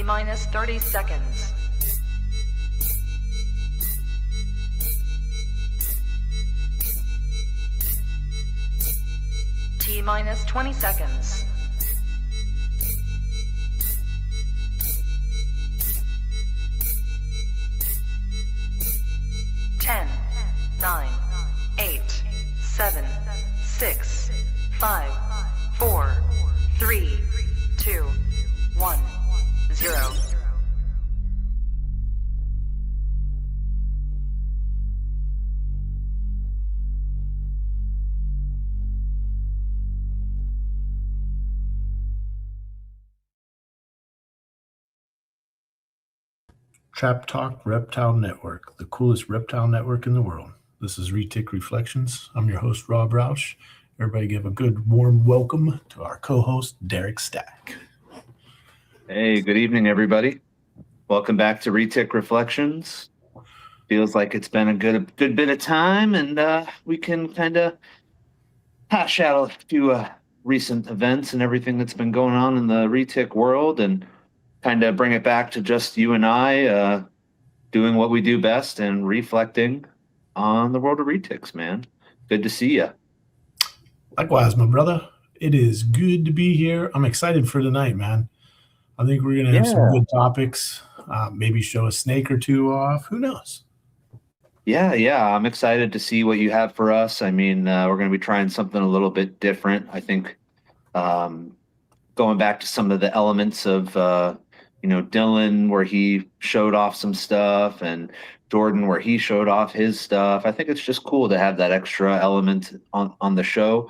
T-minus 30 seconds. T-minus 20 seconds. Ten, 9, 8, 7, 6, 5, 4, 3, 2, 1, 0. Trap Talk Reptile Network, the coolest reptile network in the world. This is Retic Reflections. I'm your host, Rob Roush. Everybody give a good warm welcome to our co-host, Derek Stack. Hey, good evening, everybody. Welcome back to Retic Reflections. Feels like it's been a good bit of time, and we can kind of hash out a few recent events and everything that's been going on in the Retic world and kind of bring it back to just you and I doing what we do best and reflecting on the world of Retics, man. Good to see you. Likewise, my brother. It is good to be here. I'm excited for tonight, man. I think we're going to have some good topics, maybe show a snake or two off. Who knows? Yeah. I'm excited to see what you have for us. I mean, we're going to be trying something a little bit different. I think going back to some of the elements of Dylan, where he showed off some stuff, and Jordan, where he showed off his stuff. I think it's just cool to have that extra element on the show.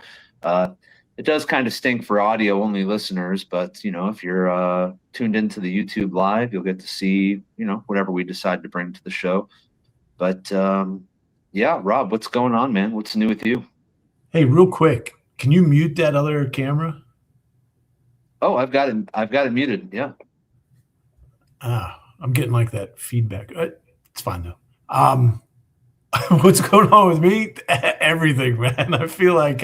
It does kind of stink for audio-only listeners, but, if you're tuned into the YouTube Live, you'll get to see, whatever we decide to bring to the show. But, Rob, what's going on, man? What's new with you? Hey, real quick, can you mute that other camera? Oh, I've got it muted, yeah. I'm getting like that feedback. It's fine though. What's going on with me? Everything, man. I feel like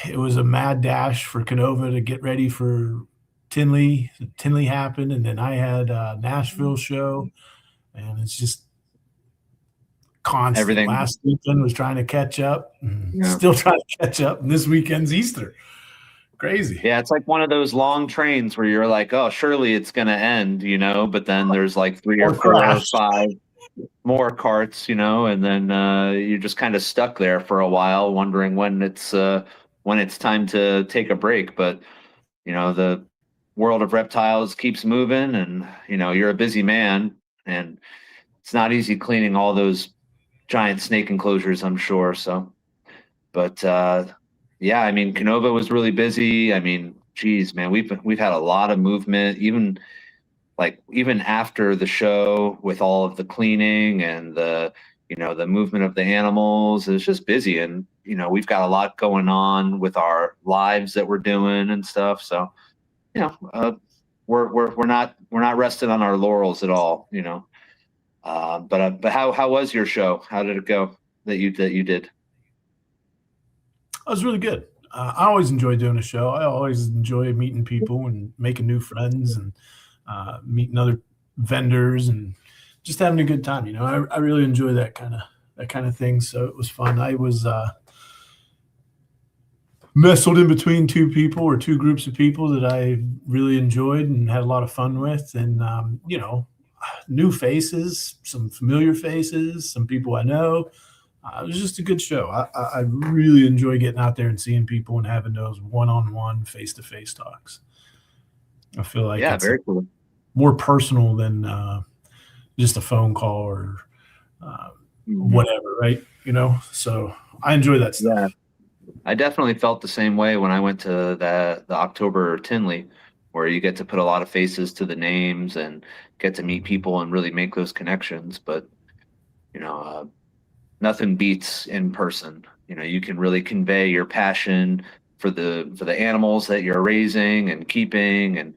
it was a mad dash for Canova to get ready for Tinley. Tinley happened, and then I had a Nashville show, and it's just constant. Everything. Last weekend was trying to catch up, still trying to catch up, and this weekend's Easter. Crazy. Yeah, it's like one of those long trains where you're like, oh, surely it's going to end, but then there's like 3 or 4 or 5 more carts, and then you're just kind of stuck there for a while, wondering when it's time to take a break. But the world of reptiles keeps moving, and you're a busy man, and it's not easy cleaning all those giant snake enclosures, I'm sure. So, but yeah, I mean, Canova was really busy. I mean, geez, man, we've had a lot of movement, even after the show, with all of the cleaning and the movement of the animals. It's just busy, and we've got a lot going on with our lives that we're doing and stuff. So, we're not resting on our laurels at all. But how was your show? How did it go that you did? It was really good. I always enjoy doing a show. I always enjoy meeting people and making new friends and meeting other vendors and just having a good time. I really enjoy that kind of thing. So it was fun. I was nestled in between two groups of people that I really enjoyed and had a lot of fun with, and new faces, some familiar faces, some people I know. It was just a good show. I really enjoy getting out there and seeing people and having those one-on-one, face-to-face talks. I feel like it's very cool. More personal than just a phone call or whatever, right? So I enjoy that stuff. Yeah. I definitely felt the same way when I went to the October Tinley, where you get to put a lot of faces to the names and get to meet people and really make those connections. But, nothing beats in person. You can really convey your passion for the animals that you're raising and keeping, and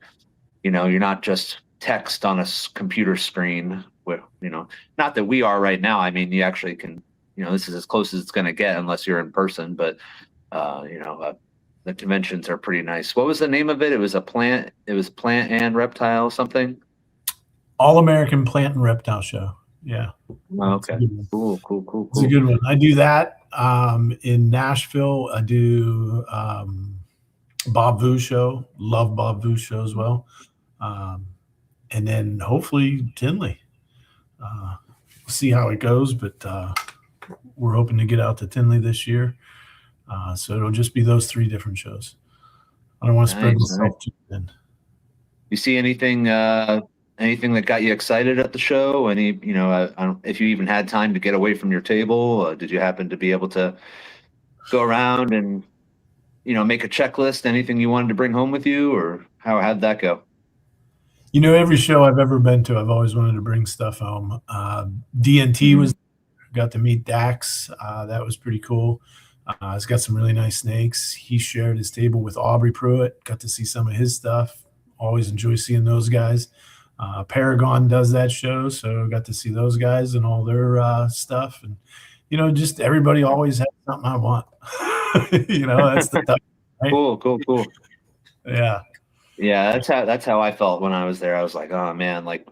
you're not just text on a computer screen. Not that we are right now. I mean, you actually can. This is as close as it's going to get unless you're in person. But the conventions are pretty nice. What was the name of it? It was a plant. It was plant and reptile something. All American Plant and Reptile Show. Yeah. Oh, okay. Cool. It's a good one. I do that in Nashville. I do Bob Vu show. Love Bob Vu show as well. And then hopefully Tinley. We'll see how it goes, but we're hoping to get out to Tinley this year. So it'll just be those 3 different shows. I don't want to spread myself too thin. You see anything that got you excited at the show? Any, if you even had time to get away from your table, did you happen to be able to go around and, make a checklist, anything you wanted to bring home with you, or how'd that go? Every show I've ever been to, I've always wanted to bring stuff home. DNT was, got to meet Dax. That was pretty cool. He's got some really nice snakes. He shared his table with Aubrey Pruitt, got to see some of his stuff. Always enjoy seeing those guys. Paragon does that show, so got to see those guys and all their stuff. And, just everybody always has something I want. That's the tough, right? Cool. Yeah. Yeah, that's how I felt when I was there. I was like, oh man, like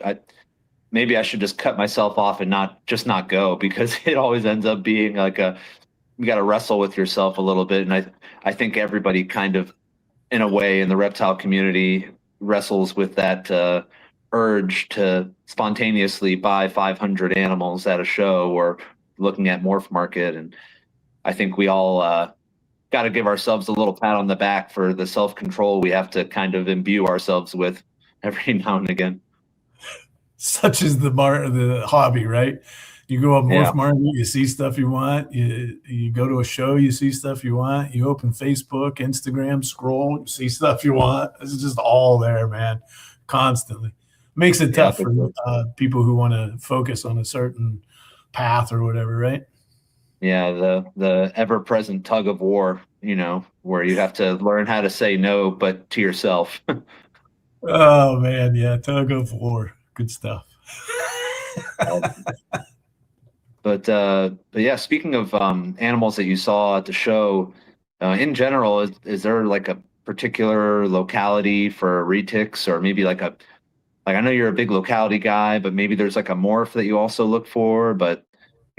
maybe I should just cut myself off and not go, because it always ends up being like you got to wrestle with yourself a little bit. And I think everybody kind of, in a way, in the reptile community wrestles with that urge to spontaneously buy 500 animals at a show or looking at Morph Market. And I think we all got to give ourselves a little pat on the back for the self-control we have to kind of imbue ourselves with every now and again. Such is the hobby, right? You go up Morph Market, you see stuff you want. You go to a show, you see stuff you want. You open Facebook, Instagram, scroll, you see stuff you want. It's just all there, man, constantly. Makes it tough for people who want to focus on a certain path or whatever, right? Yeah, the ever-present tug of war, where you have to learn how to say no, but to yourself. Oh man, yeah, tug of war, good stuff. But yeah, speaking of animals that you saw at the show, in general, is there like a particular locality for retics, or maybe like I know you're a big locality guy, but maybe there's like a morph that you also look for, but.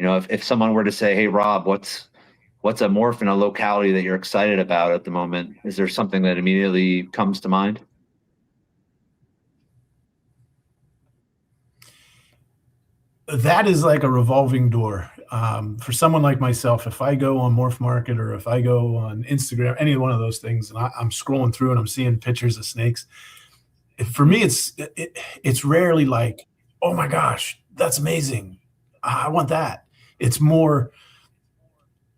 If someone were to say, hey, Rob, what's a morph in a locality that you're excited about at the moment? Is there something that immediately comes to mind? That is like a revolving door. For someone like myself, if I go on Morph Market or if I go on Instagram, any one of those things, and I'm scrolling through and I'm seeing pictures of snakes, for me, it's rarely like, oh my gosh, that's amazing. I want that. It's more,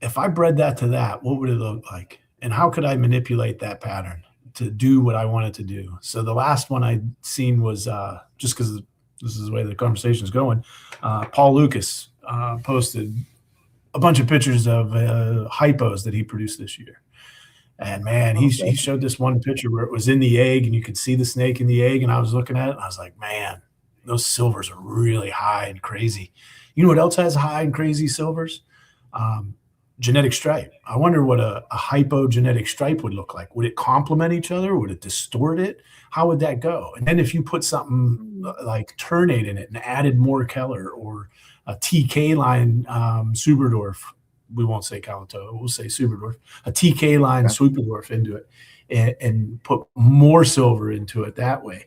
if I bred that to that, what would it look like? And how could I manipulate that pattern to do what I wanted to do? So the last one I'd seen was, just because this is the way the conversation is going, Paul Lucas posted a bunch of pictures of hypos that he produced this year. And man, he showed this one picture where it was in the egg and you could see the snake in the egg. And I was looking at it and I was like, man, those silvers are really high and crazy. You know what else has high and crazy silvers? Genetic stripe. I wonder what a hypogenetic stripe would look like. Would it complement each other? Would it distort it? How would that go? And then if you put something like ternate in it and added more Keller or a TK line Superdorf, we won't say Calato, we'll say Superdorf, a TK line Superdorf into it and put more silver into it that way,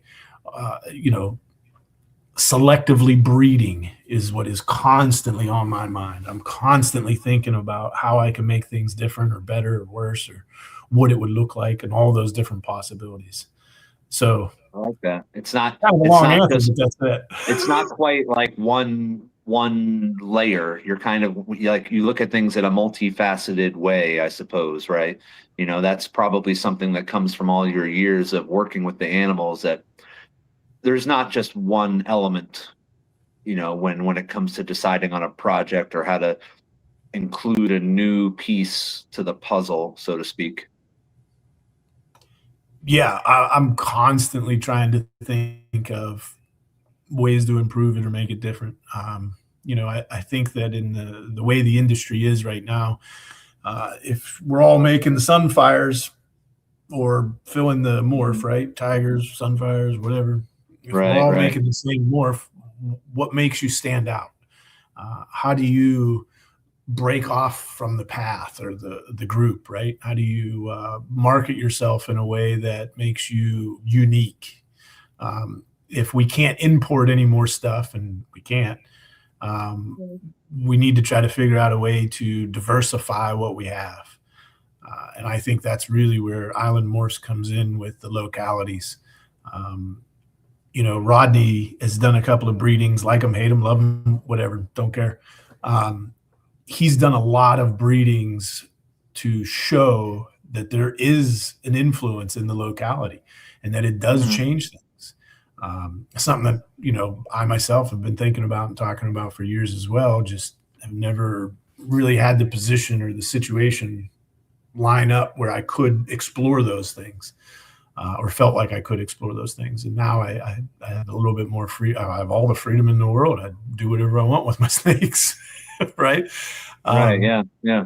selectively breeding is what is constantly on my mind. I'm constantly thinking about how I can make things different or better or worse or what it would look like and all those different possibilities. So I like that. It's not quite like one layer. You're kind of like, you look at things in a multifaceted way, I suppose, right? That's probably something that comes from all your years of working with the animals, that there's not just one element, when it comes to deciding on a project or how to include a new piece to the puzzle, so to speak. Yeah, I'm constantly trying to think of ways to improve it or make it different. I think that in the way the industry is right now, if we're all making the Sunfires, or fill in the morph, right? Tigers, sunfires, whatever. If we're Right, all right. making the same morph, what makes you stand out? How do you break off from the path or the group, right? How do you market yourself in a way that makes you unique? If we can't import any more stuff, and we can't, um, we need to try to figure out a way to diversify what we have. And I think that's really where Island Morphs comes in with the localities. Um, Rodney has done a couple of breedings, like him, hate him, love him, whatever, don't care. He's done a lot of breedings to show that there is an influence in the locality and that it does change things. Something that, I myself have been thinking about and talking about for years as well, just have never really had the position or the situation line up where I could explore those things, or felt like I could explore those things. And now I have a little bit more free. I have all the freedom in the world. I do whatever I want with my snakes. Right. Right. Yeah. Yeah.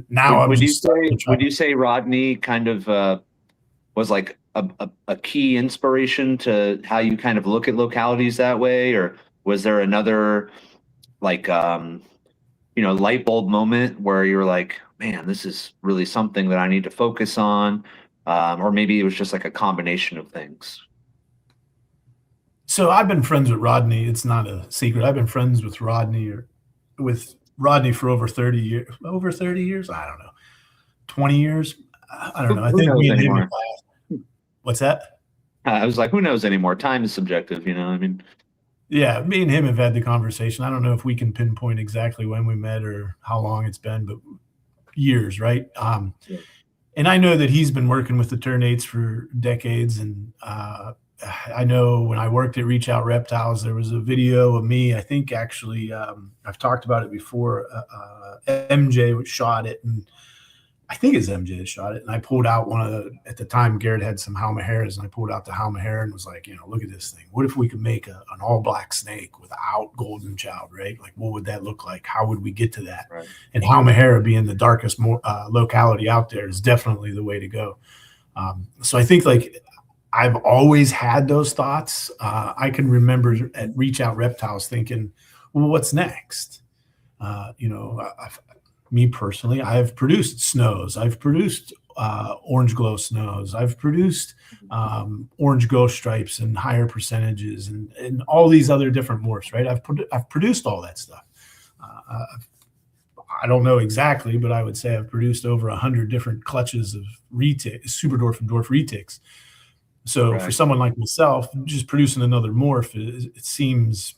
Now would you say Rodney kind of was like a key inspiration to how you kind of look at localities that way, or was there another like light bulb moment where you're like, man, this is really something that I need to focus on, or maybe it was just like a combination of things? So I've been friends with Rodney. It's not a secret. I've been friends with Rodney for over 30 years. Over 30 years? I don't know. 20 years? I don't know. I think me and him. What's that? I was like, who knows anymore? Time is subjective, I mean. Yeah, me and him have had the conversation. I don't know if we can pinpoint exactly when we met or how long it's been, but years, right? Yeah. And I know that he's been working with the Ternates for decades. And I know when I worked at Reach Out Reptiles, there was a video of me. I think actually, I've talked about it before. MJ shot it, and I think it's MJ that shot it. And I pulled out at the time, Garrett had some Halmaheras, and I pulled out the Halmahera and was like, look at this thing. What if we could make an all black snake without golden child, right? Like, what would that look like? How would we get to that? Right. And Halmahera being the darkest locality out there is definitely the way to go. So I think like I've always had those thoughts. I can remember at Reach Out Reptiles thinking, well, what's next? Me personally, I've produced snows. I've produced orange glow snows. I've produced orange ghost stripes and higher percentages and all these other different morphs, right? I've produced all that stuff. I don't know exactly, but I would say I've produced over 100 different clutches of Superdorf and Dwarf retics. So for someone like myself, just producing another morph, it seems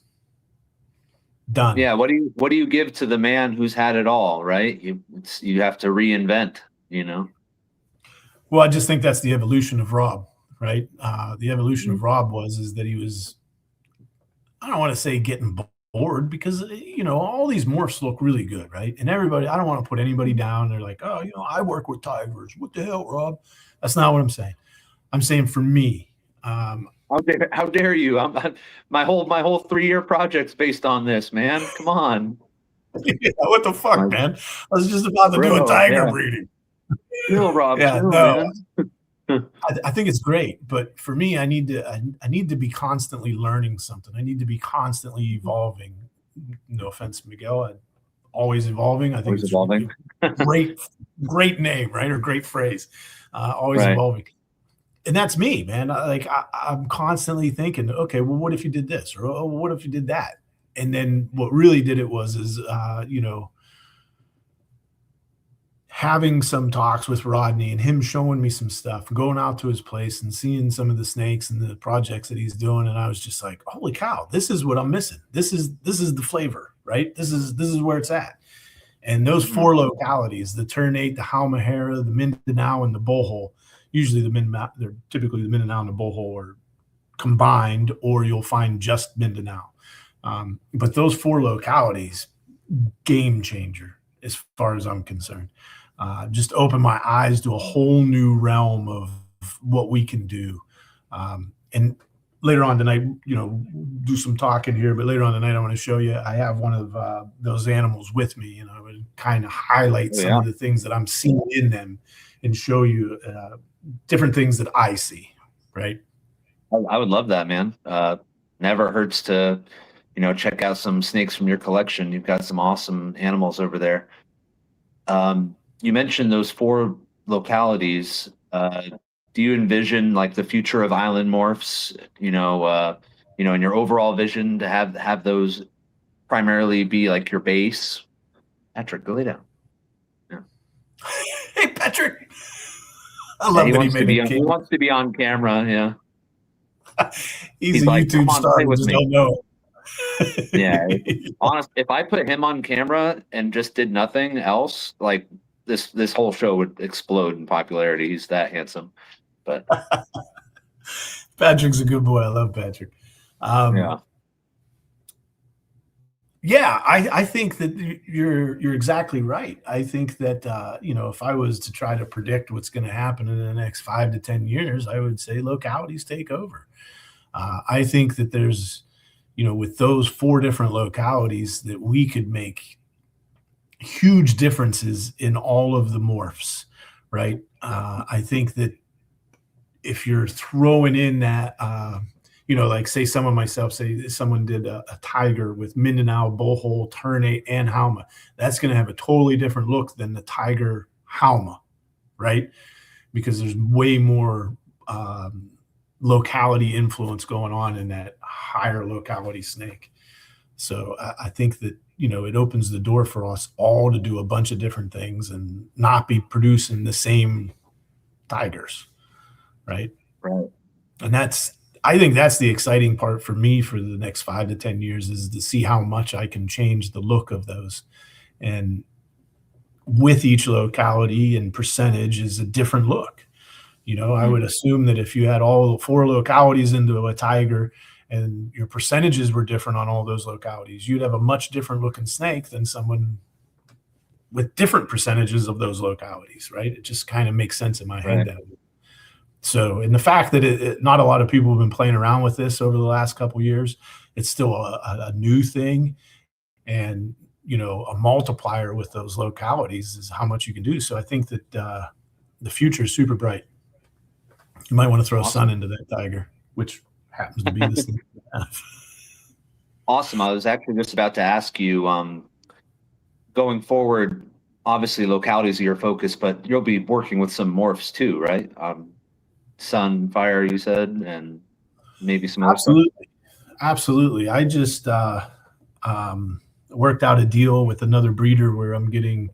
done. Yeah. What do you give to the man who's had it all, right? You have to reinvent, Well, I just think that's the evolution of Rob, right? The evolution of Rob is that he was, I don't want to say getting bored, because all these morphs look really good, right? And everybody, I don't want to put anybody down. They're like, oh, I work with tigers. What the hell, Rob? That's not what I'm saying. I'm saying for me. How dare you? My whole 3-year project's based on this, man. Come on. Yeah, what the fuck, man? I was just about to do a tiger breeding. Rob. Yeah, no. I think it's great, but for me, I need to be constantly learning something. I need to be constantly evolving. No offense, Miguel. I'm always evolving. I think always evolving. Great name, right? Or great phrase. Always evolving. And that's me, man. I'm constantly thinking, okay, well, what if you did this? Or oh, what if you did that? And then what really did it was having some talks with Rodney and him showing me some stuff, going out to his place and seeing some of the snakes and the projects that he's doing. And I was just like, holy cow, this is what I'm missing. This is the flavor, right? This is where it's at. And those 4 localities, the Ternate, the Halmahera, the Mindanao, and the Bullhole, usually they're typically the Mindanao and the Bullhole are combined, or you'll find just Mindanao. But those 4 localities, game changer as far as I'm concerned. Just opened my eyes to a whole new realm of what we can do. And later on tonight, do some talking here, but later on tonight, I want to show you, I have one of those animals with me, and I would kind of highlight some of the things that I'm seeing in them and show you different things that I see, right? I would love that, man. Never hurts to, check out some snakes from your collection. You've got some awesome animals over there. You mentioned those 4 localities. Do you envision like the future of island morphs? In your overall vision to have those primarily be like your base? Patrick, go lay down. Yeah. Hey, Patrick. I love he that wants he to made be a on, he wants to be on camera. Yeah. He's a like, YouTube "Come on, star. play You with just me." don't know it. Yeah. Honest, if I put him on camera and just did nothing else, like this whole show would explode in popularity. He's that handsome. But Patrick's a good boy. I love Patrick. yeah. Yeah, I think that you're exactly right. I think that if I was to try to predict what's going to happen in the next 5 to 10 years, I would say localities take over. I think that there's, with those 4 different localities, that we could make huge differences in all of the morphs, right? I think that if you're throwing in that, like say someone did a tiger with Mindanao, Bohol, Ternate, and Halma, that's going to have a totally different look than the tiger Halma, right? Because there's way more locality influence going on in that higher locality snake. So I think that, it opens the door for us all to do a bunch of different things and not be producing the same tigers, right? Right. And I think that's the exciting part for me for the next 5 to 10 years, is to see how much I can change the look of those. And with each locality and percentage is a different look. I would assume that if you had all 4 localities into a tiger and your percentages were different on all those localities, you'd have a much different looking snake than someone with different percentages of those localities, right? It just kind of makes sense in my head. So, and the fact that not a lot of people have been playing around with this over the last couple of years, it's still a new thing. And, a multiplier with those localities is how much you can do. So I think that the future is super bright. You might want to throw sun into that tiger, which happens to be this thing. Awesome. I was actually just about to ask you, going forward, obviously localities are your focus, but you'll be working with some morphs too, right? Sun, fire, you said, and maybe some other stuff. Absolutely. I just worked out a deal with another breeder where I'm getting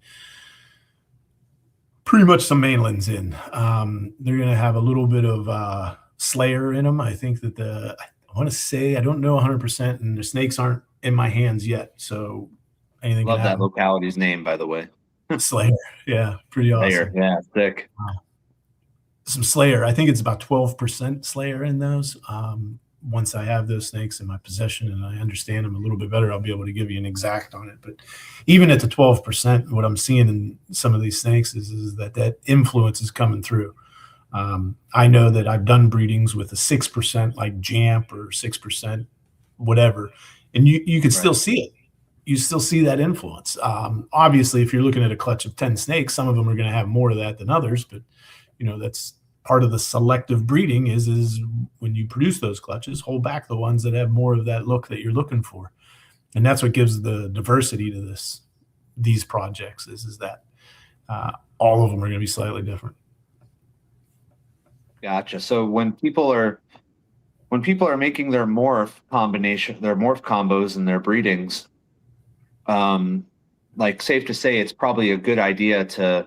pretty much some mainlands in. They're going to have a little bit of Slayer in them. I think that I want to say, I don't know 100%, and the snakes aren't in my hands yet. So anything. Love that locality's name, by the way. Slayer. Yeah. Pretty awesome. Slayer. Yeah. Sick. Some Slayer. I think it's about 12% Slayer in those. Once I have those snakes in my possession and I understand them a little bit better, I'll be able to give you an exact on it. But even at the 12%, what I'm seeing in some of these snakes is that influence is coming through. I know that I've done breedings with a 6% like Jamp or 6% whatever, and you can still see it. You still see that influence. Obviously, if you're looking at a clutch of 10 snakes, some of them are going to have more of that than others, but that's part of the selective breeding is when you produce those clutches, hold back the ones that have more of that look that you're looking for. And that's what gives the diversity to these projects is that all of them are going to be slightly different. Gotcha. So when people are making their morph combos and their breedings, like safe to say it's probably a good idea to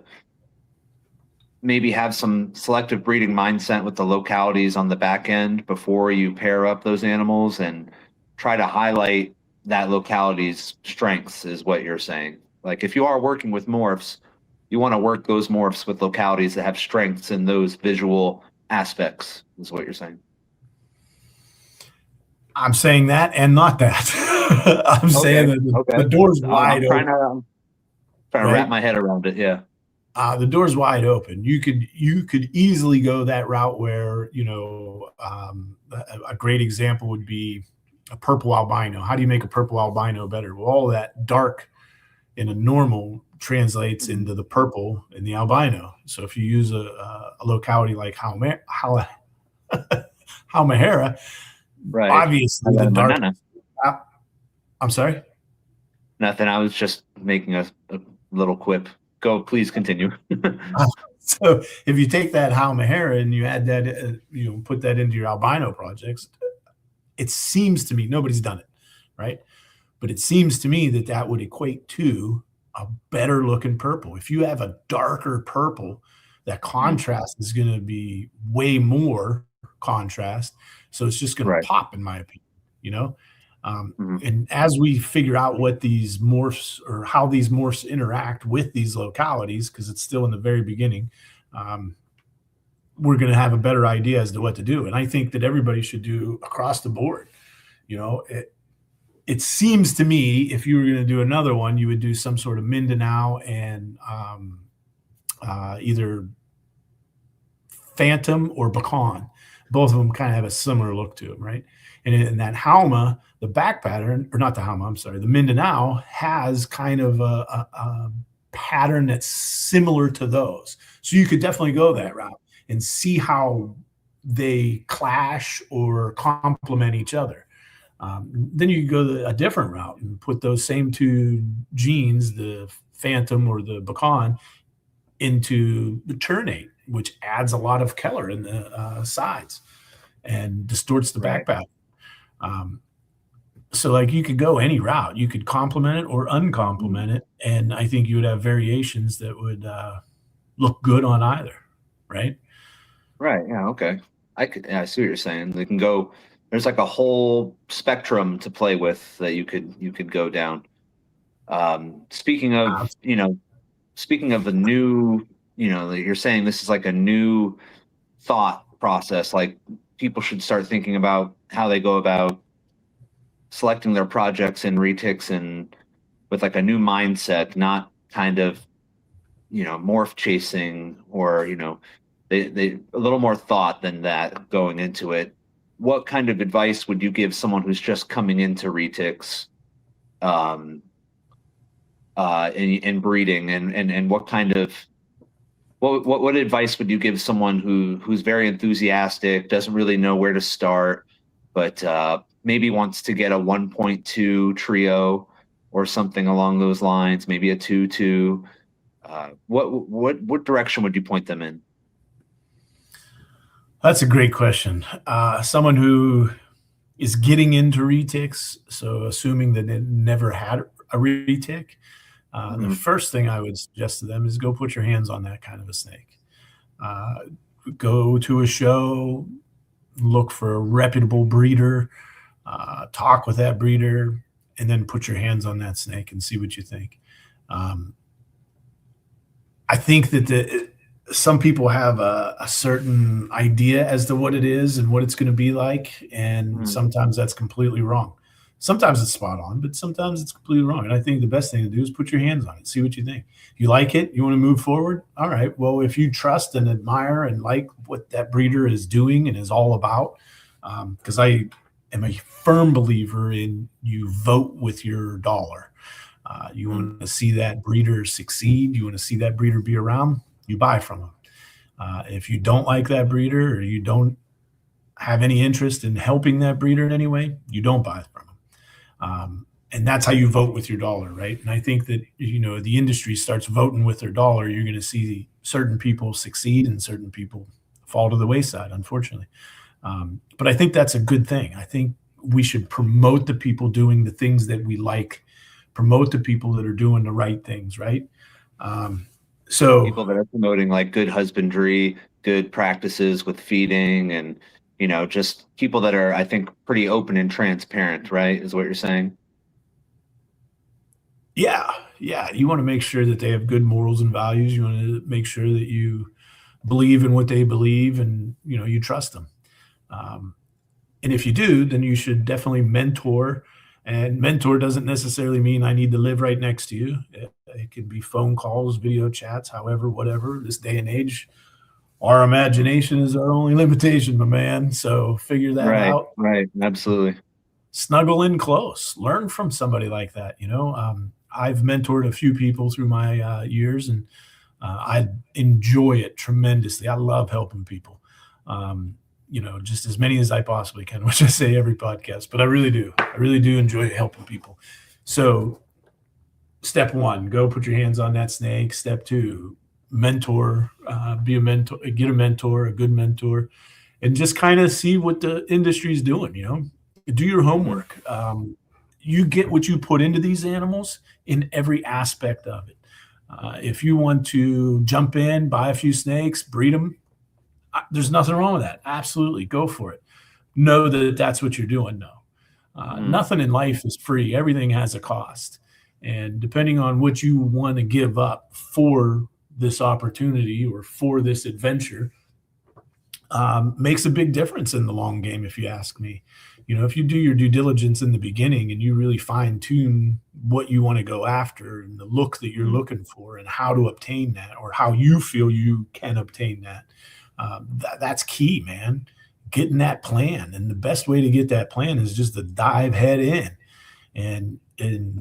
maybe have some selective breeding mindset with the localities on the back end before you pair up those animals and try to highlight that locality's strengths is what you're saying. Like if you are working with morphs, you want to work those morphs with localities that have strengths in those visual aspects is what you're saying. I'm saying that and not that. I'm saying that the door's wide open. I'm trying to wrap my head around it. Yeah. The door's wide open. You could easily go that route where, a great example would be a purple albino. How do you make a purple albino better? Well, all that dark in a normal translates into the purple in the albino. So if you use a locality like Halmahera, Right. obviously the dark. Banana. I'm sorry. Nothing. I was just making a little quip. Go, please continue. So if you take that Halmahera and you add that, put that into your albino projects, it seems to me, nobody's done it, right? But it seems to me that that would equate to a better looking purple. If you have a darker purple, that contrast is going to be way more contrast. So it's just going to pop, in my opinion, And as we figure out what these morphs or how these morphs interact with these localities, because it's still in the very beginning, we're going to have a better idea as to what to do. And I think that everybody should do across the board. It seems to me if you were going to do another one, you would do some sort of Mindanao and either Phantom or Bacan. Both of them kind of have a similar look to them, right? And in that Halma, the back pattern, or not the Halma, I'm sorry, the Mindanao has kind of a pattern that's similar to those. So you could definitely go that route and see how they clash or complement each other. Then you go a different route and put those same two genes, the Phantom or the Bacan, into the Ternate, which adds a lot of color in the sides and distorts the back pattern. So like you could go any route. You could complement it or uncomplement it, and I think you would have variations that would look good on either, right? Right. Yeah. Okay. I see what you're saying. They can go. There's like a whole spectrum to play with that you could go down. Speaking of speaking of a new, you're saying this is like a new thought process. Like people should start thinking about how they go about selecting their projects in Retics and with like a new mindset, not kind of, morph chasing or, they a little more thought than that going into it. What kind of advice would you give someone who's just coming into Retics in breeding and what kind of what advice would you give someone who's very enthusiastic, doesn't really know where to start, but maybe wants to get a 1.2 trio or something along those lines, maybe a 2-2? What direction would you point them in? That's a great question. Someone who is getting into Retics, so assuming that they never had a Retic, the first thing I would suggest to them is go put your hands on that kind of a snake. Go to a show, look for a reputable breeder, talk with that breeder, and then put your hands on that snake and see what you think. I think that some people have a certain idea as to what it is and what it's going to be like, and sometimes that's completely wrong. Sometimes it's spot on, but sometimes it's completely wrong. And I think the best thing to do is put your hands on it, see what you think. You like it, you want to move forward? All right. Well, if you trust and admire and like what that breeder is doing and is all about, because I am a firm believer in you vote with your dollar. You want to see that breeder succeed. You want to see that breeder be around. You buy from them. If you don't like that breeder or you don't have any interest in helping that breeder in any way, you don't buy from them. And that's how you vote with your dollar, right? And I think that, the industry starts voting with their dollar, you're going to see certain people succeed and certain people fall to the wayside, unfortunately. But I think that's a good thing. I think we should promote the people doing the things that we like, promote the people that are doing the right things, right? So people that are promoting like good husbandry, good practices with feeding, and just people that are, I think, pretty open and transparent, right? Is what you're saying? Yeah. You want to make sure that they have good morals and values. You want to make sure that you believe in what they believe and, you trust them. And if you do, then you should definitely mentor. And mentor doesn't necessarily mean I need to live right next to you. It could be phone calls, video chats, however, whatever. This day and age, our imagination is our only limitation, my man. So figure that out. Right. Absolutely. Snuggle in close. Learn from somebody like that. I've mentored a few people through my years, and I enjoy it tremendously. I love helping people. Just as many as I possibly can, which I say every podcast, but I really do. I really do enjoy helping people. So step one, go put your hands on that snake. Step two, mentor, be a mentor, get a mentor, a good mentor, and just kind of see what the industry is doing. Do your homework. You get what you put into these animals in every aspect of it. If you want to jump in, buy a few snakes, breed them, there's nothing wrong with that. Absolutely, go for it. Know that that's what you're doing. No, nothing in life is free. Everything has a cost. And depending on what you want to give up for this opportunity or for this adventure, makes a big difference in the long game, if you ask me. If you do your due diligence in the beginning and you really fine tune what you want to go after and the look that you're looking for and how to obtain that, or how you feel you can obtain that, that's key, man. Getting that plan. And the best way to get that plan is just to dive head in and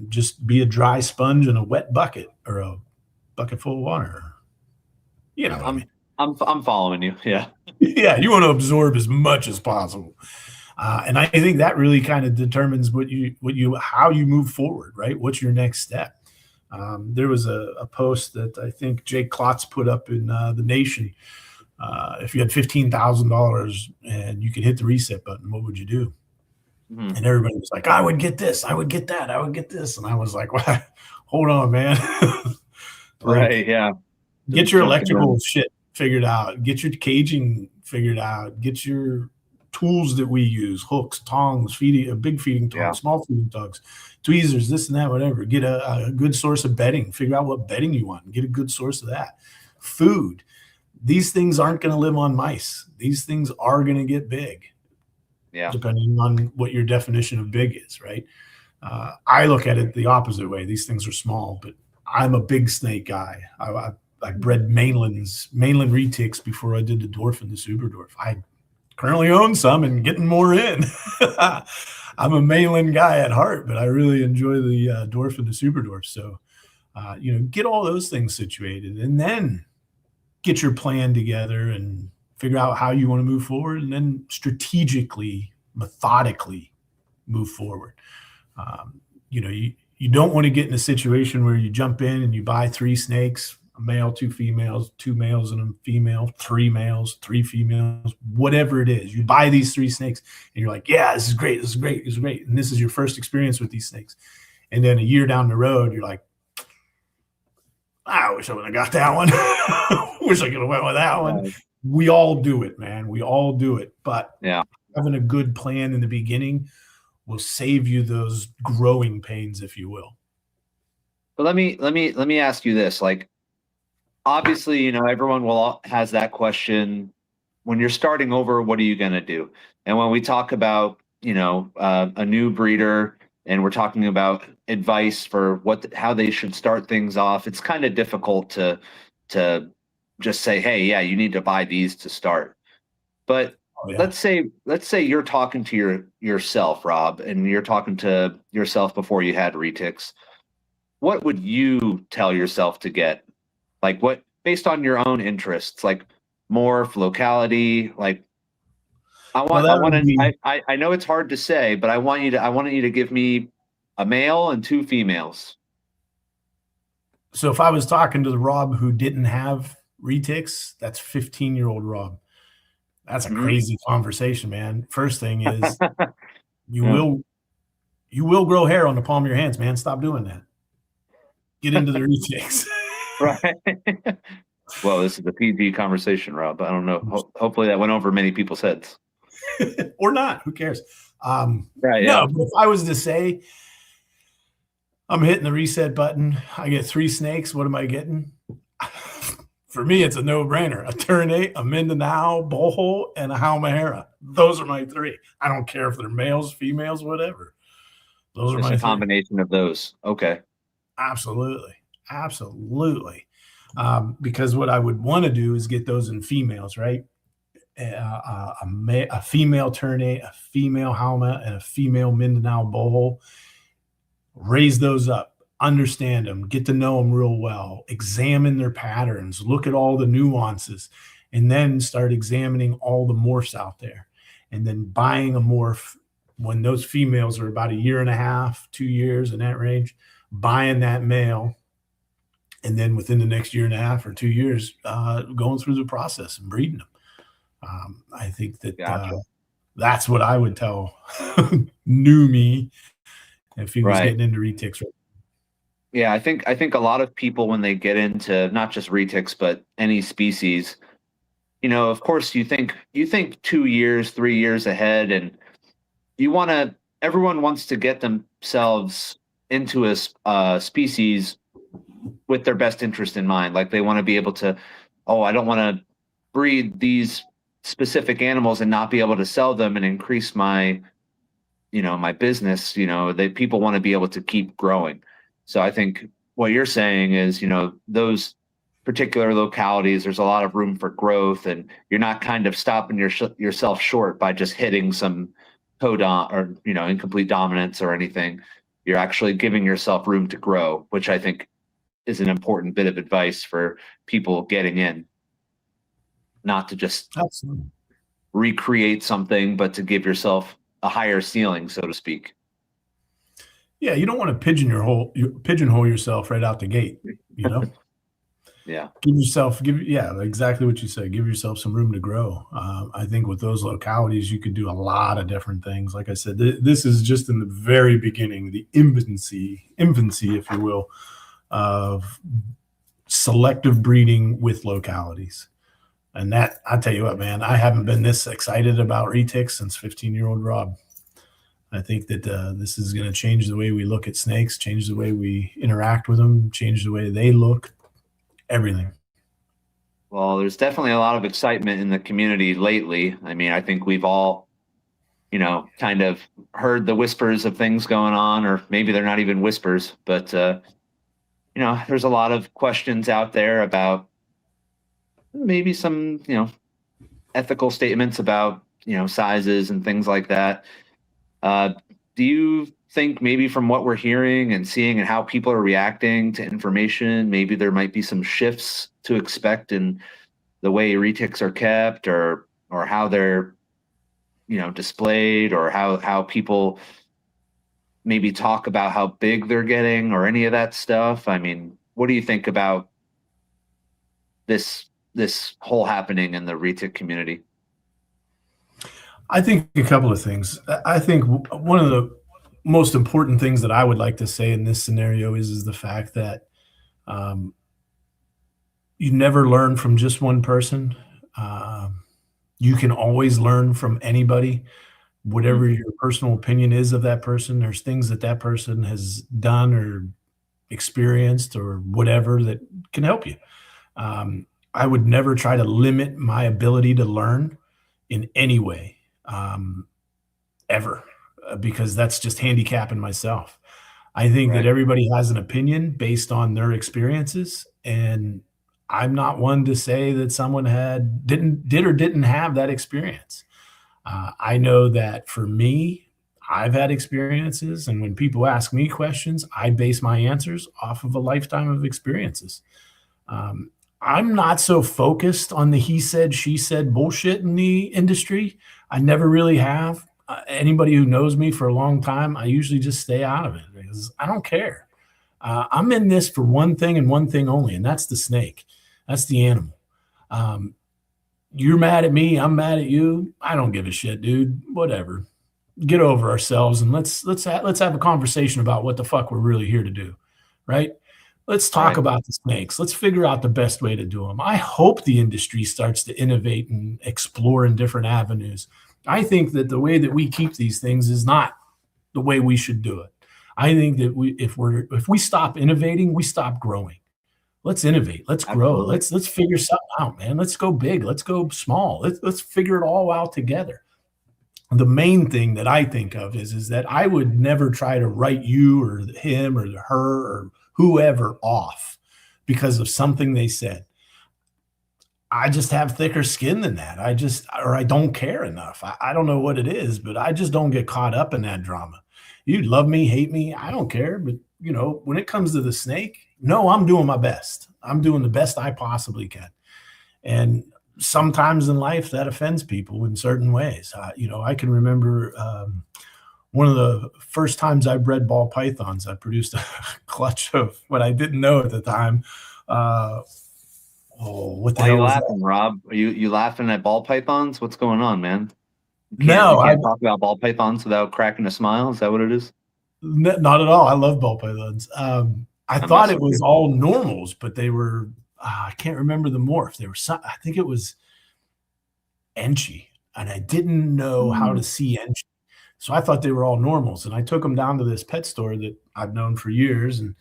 just be a dry sponge in a wet bucket, or a bucket full of water. I'm following you. Yeah. Yeah. You want to absorb as much as possible. And I think that really kind of determines how you move forward, right? What's your next step? There was a post that I think Jake Klotz put up in the Nation. If you had $15,000 and you could hit the reset button, what would you do? Mm-hmm. And everybody was like, I would get this, I would get that, I would get this. And I was like, well, hold on, man. Right. Yeah. Get your electrical shit figured out. Get your caging figured out. Get your tools that we use, hooks, tongs, a big feeding tongs, small feeding tongs, tweezers, this and that, whatever. Get a good source of bedding. Figure out what bedding you want and get a good source of that. Food. These things aren't going to live on mice. These things are going to get big. Yeah. Depending on what your definition of big is, right? I look at it the opposite way. These things are small, but I'm a big snake guy. I bred mainland retics before I did the dwarf and the super dwarf. I currently own some and getting more in. I'm a mainland guy at heart, but I really enjoy the dwarf and the super dwarf. So, get all those things situated, and then get your plan together and figure out how you want to move forward, and then strategically, methodically move forward. You don't want to get in a situation where you jump in and you buy 3 snakes, a male, 2 females, 2 males and a female, 3 males, 3 females, whatever it is. You buy these 3 snakes and you're like, yeah, this is great, this is great, this is great. And this is your first experience with these snakes. And then a year down the road, you're like, I wish I would have got that one. Wish I could have went with that one. Right. We all do it, man. We all do it. But having a good plan in the beginning will save you those growing pains, if you will. But let me ask you this. Like, obviously, everyone has that question. When you're starting over, what are you going to do? And when we talk about, a new breeder, and we're talking about advice for how they should start things off, it's kind of difficult to just say, hey, yeah, you need to buy these to start. But let's say you're talking to yourself, Rob, and you're talking to yourself before you had retics. What would you tell yourself to get? Like, what, based on your own interests, like morph, locality, like I know it's hard to say, but I want you to give me a male and 2 females. So if I was talking to the Rob who didn't have retics, that's 15-year-old Rob. That's a crazy conversation, man. First thing is you will grow hair on the palm of your hands, man. Stop doing that. Get into the retics. Right. Well, this is a PG conversation, Rob. I don't know. Hopefully that went over many people's heads. Or not. Who cares? Right. No, but if I was to say I'm hitting the reset button, I get 3 snakes, what am I getting? For me, it's a no-brainer. A Ternate, a Mindanao, Boho, and a Halmahera. Those are my 3. I don't care if they're males, females, whatever. Those are my 3. A combination of those. Okay. Absolutely. Absolutely. Because what I would want to do is get those in females, right? A female Ternate, a female Halma, and a female Mindanao Boho. Raise those up. understand them, get to know them real well, examine their patterns, look at all the nuances, and then start examining all the morphs out there. And then buying a morph when those females are about 1.5 years, 2 years, in that range, buying that male. And then within the next 1.5 years or 2 years, going through the process and breeding them. I think that Gotcha. that's what I would tell new me if he was Right. getting into retics. Yeah, I think a lot of people, when they get into not just retics but any species, of course you think 2 years, 3 years ahead, and everyone wants to get themselves into a species with their best interest in mind. Like they want to be able to, I don't want to breed these specific animals and not be able to sell them and increase my my business. People want to be able to keep growing. So I think what you're saying is, those particular localities, there's a lot of room for growth, and you're not kind of stopping yourself short by just hitting some codon or incomplete dominance or anything. You're actually giving yourself room to grow, which I think is an important bit of advice for people getting in. Not to just Absolutely. recreate something, but to give yourself a higher ceiling, so to speak. Yeah, you don't want to pigeonhole yourself right out the gate. Yeah. Exactly what you said. Give yourself some room to grow. I think with those localities, you could do a lot of different things. Like I said, this is just in the very beginning, the infancy, if you will, of selective breeding with localities. And that, I tell you what, man, I haven't been this excited about retics since 15-year-old Rob. I think that this is going to change the way we look at snakes, change the way we interact with them, change the way they look, everything. Well, there's definitely a lot of excitement in the community lately. I mean, I think we've all, kind of heard the whispers of things going on, or maybe they're not even whispers, but, there's a lot of questions out there about maybe some, ethical statements about, sizes and things like that. Do you think maybe from what we're hearing and seeing and how people are reacting to information, maybe there might be some shifts to expect in the way retics are kept, or how they're, displayed, or how people maybe talk about how big they're getting, or any of that stuff? I mean, what do you think about this whole happening in the retic community? I think a couple of things. I think one of the most important things that I would like to say in this scenario is the fact that you never learn from just one person. You can always learn from anybody, whatever your personal opinion is of that person. There's things that person has done or experienced or whatever that can help you. I would never try to limit my ability to learn in any way, ever, because that's just handicapping myself. I think that everybody has an opinion based on their experiences, and I'm not one to say that someone did or didn't have that experience. I know that for me, I've had experiences, and when people ask me questions, I base my answers off of a lifetime of experiences. I'm not so focused on the he said, she said bullshit in the industry. I never really have. Anybody who knows me for a long time, I usually just stay out of it because I don't care. I'm in this for one thing and one thing only, and that's the snake. That's the animal. You're mad at me. I'm mad at you. I don't give a shit, dude. Whatever. Get over ourselves and let's have a conversation about what the fuck we're really here to do, right? Let's talk about the snakes. Let's figure out the best way to do them. I hope the industry starts to innovate and explore in different avenues. I think that the way that we keep these things is not the way we should do it. I think that if we stop innovating, we stop growing. Let's innovate. Let's grow. Absolutely. Let's figure something out, man. Let's go big. Let's go small. Let's figure it all out together. The main thing that I think of is that I would never try to write you or him or her or whoever off because of something they said. I just have thicker skin than that. I don't care enough. I don't know what it is, but I just don't get caught up in that drama. You love me, hate me, I don't care. But when it comes to the snake, no, I'm doing my best. I'm doing the best I possibly can. And sometimes in life that offends people in certain ways. I can remember one of the first times I bred ball pythons, I produced a clutch of what I didn't know at the time. What the Why are hell you was laughing, Rob? Are you laughing at ball pythons? What's going on, man? You No, can't talk about ball pythons without cracking a smile. Is that what it is? not at all. I love ball pythons. I I'm thought messing it with was you. all normals, but they were. I can't remember the morph. They were. I think it was Enchi, and I didn't know how to see Enchi, so I thought they were all normals. And I took them down to this pet store that I've known for years, and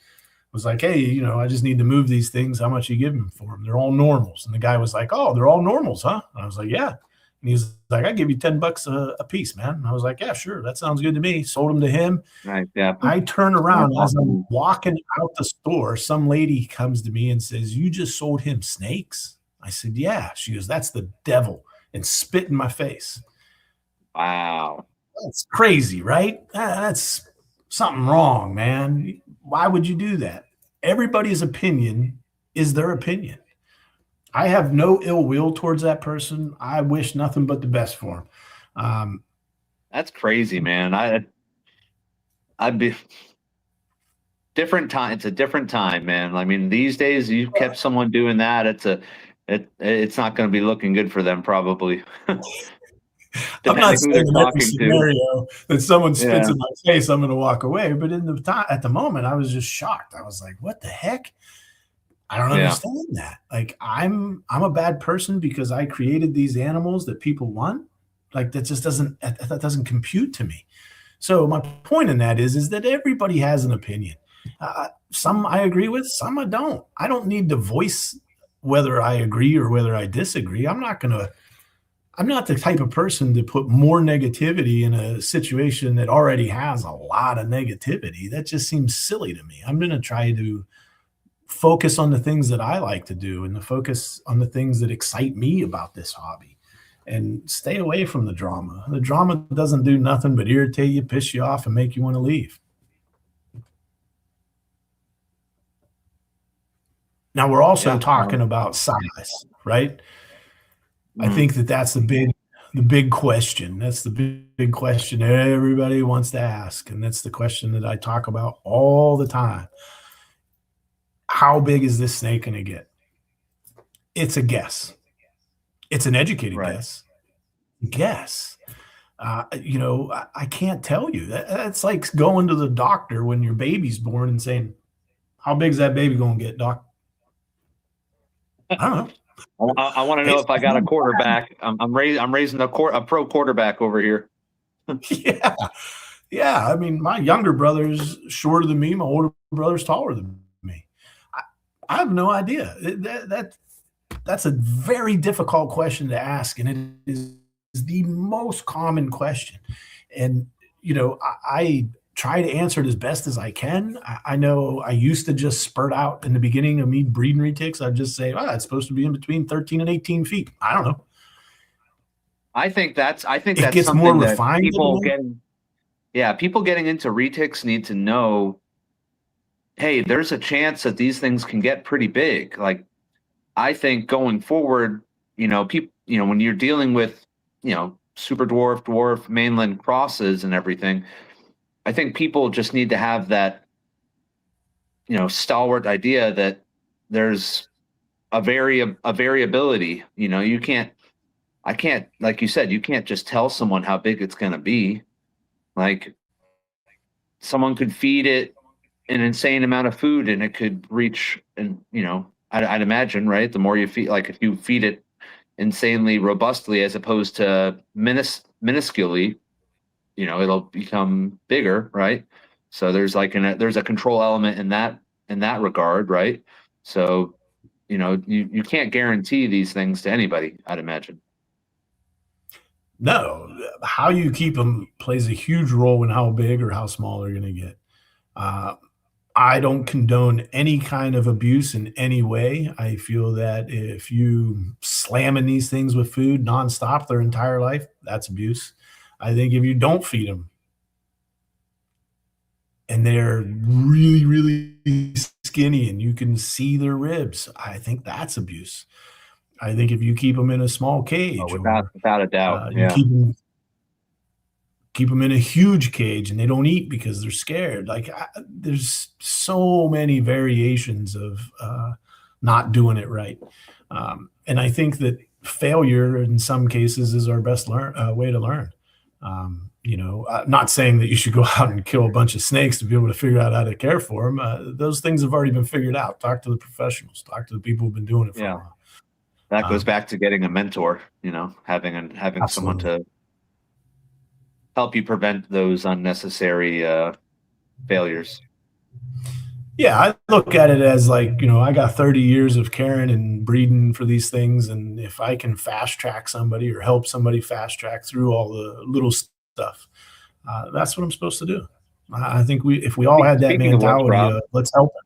was like, "Hey, I just need to move these things. How much you give them for them? They're all normals." And the guy was like, "Oh, they're all normals, huh?" And I was like, "Yeah." And he's like, "I give you $10 a piece, man." And I was like, "Yeah, sure. That sounds good to me." Sold them to him. Right. Yeah. I turn That's around as I'm awesome. walking out the store. Some lady comes to me and says, "You just sold him snakes?" I said, "Yeah." She goes, "That's the devil," and spit in my face. Wow. That's crazy, right? That's something wrong, man. Why would you do that? Everybody's opinion is their opinion. I have no ill will towards that person. I wish nothing but the best for him. That's crazy, man. I'd be different time. It's a different time, man. I mean, these days you kept someone doing that. It's not going to be looking good for them, probably. I'm not Depending who saying they're in every talking to. scenario that someone spits Yeah. in my face, I'm going to walk away. But at the moment, I was just shocked. I was like, "What the heck? I don't Yeah. understand that." Like, I'm a bad person because I created these animals that people want. Like, that doesn't compute to me. So my point in that is that everybody has an opinion. Some I agree with, some I don't. I don't need to voice whether I agree or whether I disagree. I'm not the type of person to put more negativity in a situation that already has a lot of negativity. That just seems silly to me. I'm going to try to focus on the things that I like to do and to focus on the things that excite me about this hobby and stay away from the drama. The drama doesn't do nothing but irritate you, piss you off, and make you want to leave. Now, we're also Yeah. talking about size, right? I Mhm. think that's the big question. That's the big question everybody wants to ask, and that's the question that I talk about all the time. How big is this snake going to get? It's a guess. It's an educated Right. guess. Guess. I can't tell you. That's like going to the doctor when your baby's born and saying, "How big's that baby going to get, doc?" I don't know. I want to know It's if I got a quarterback. I'm raising a pro quarterback over here. yeah. Yeah, I mean, my younger brother's shorter than me. My older brother's taller than me. I, I have no idea. That's a very difficult question to ask, and it is the most common question. And I try to answer it as best as I can. I know I used to just spurt out in the beginning of me breeding retics. I'd just say, "Oh, it's supposed to be in between 13 and 18 feet." I don't know. I think that's It gets more something that refined in a way. people getting into retics need to know. Hey, there's a chance that these things can get pretty big. Like, I think going forward, people, when you're dealing with, super dwarf, mainland crosses and everything, I think people just need to have that, stalwart idea that there's a variability. I can't, like you said, you can't just tell someone how big it's going to be. Like, someone could feed it an insane amount of food and it could reach, and I'd imagine, right, the more you feed, like if you feed it insanely robustly as opposed to minusculely, it'll become bigger, right? So there's a control element in that regard, right? So you can't guarantee these things to anybody, I'd imagine. No, how you keep them plays a huge role in how big or how small they're going to get. Uh, I don't condone any kind of abuse in any way. I feel that if you slamming these things with food nonstop their entire life, that's abuse. I think if you don't feed them and they're really, really skinny and you can see their ribs, I think that's abuse. I think if you keep them in a small cage or without a doubt. you Yeah. keep them in a huge cage and they don't eat because they're scared. Like there's so many variations of not doing it right. And I think that failure in some cases is our best way to learn. Not saying that you should go out and kill a bunch of snakes to be able to figure out how to care for them. Those things have already been figured out. Talk to the professionals. Talk to the people who've been doing it for a while. That goes back to getting a mentor, having absolutely. someone to help you prevent those unnecessary failures. Yeah, I look at it as like, I got 30 years of caring and breeding for these things. And if I can fast track somebody or help somebody fast track through all the little stuff, that's what I'm supposed to do. I think if we all had that mentality, Rob, let's help it.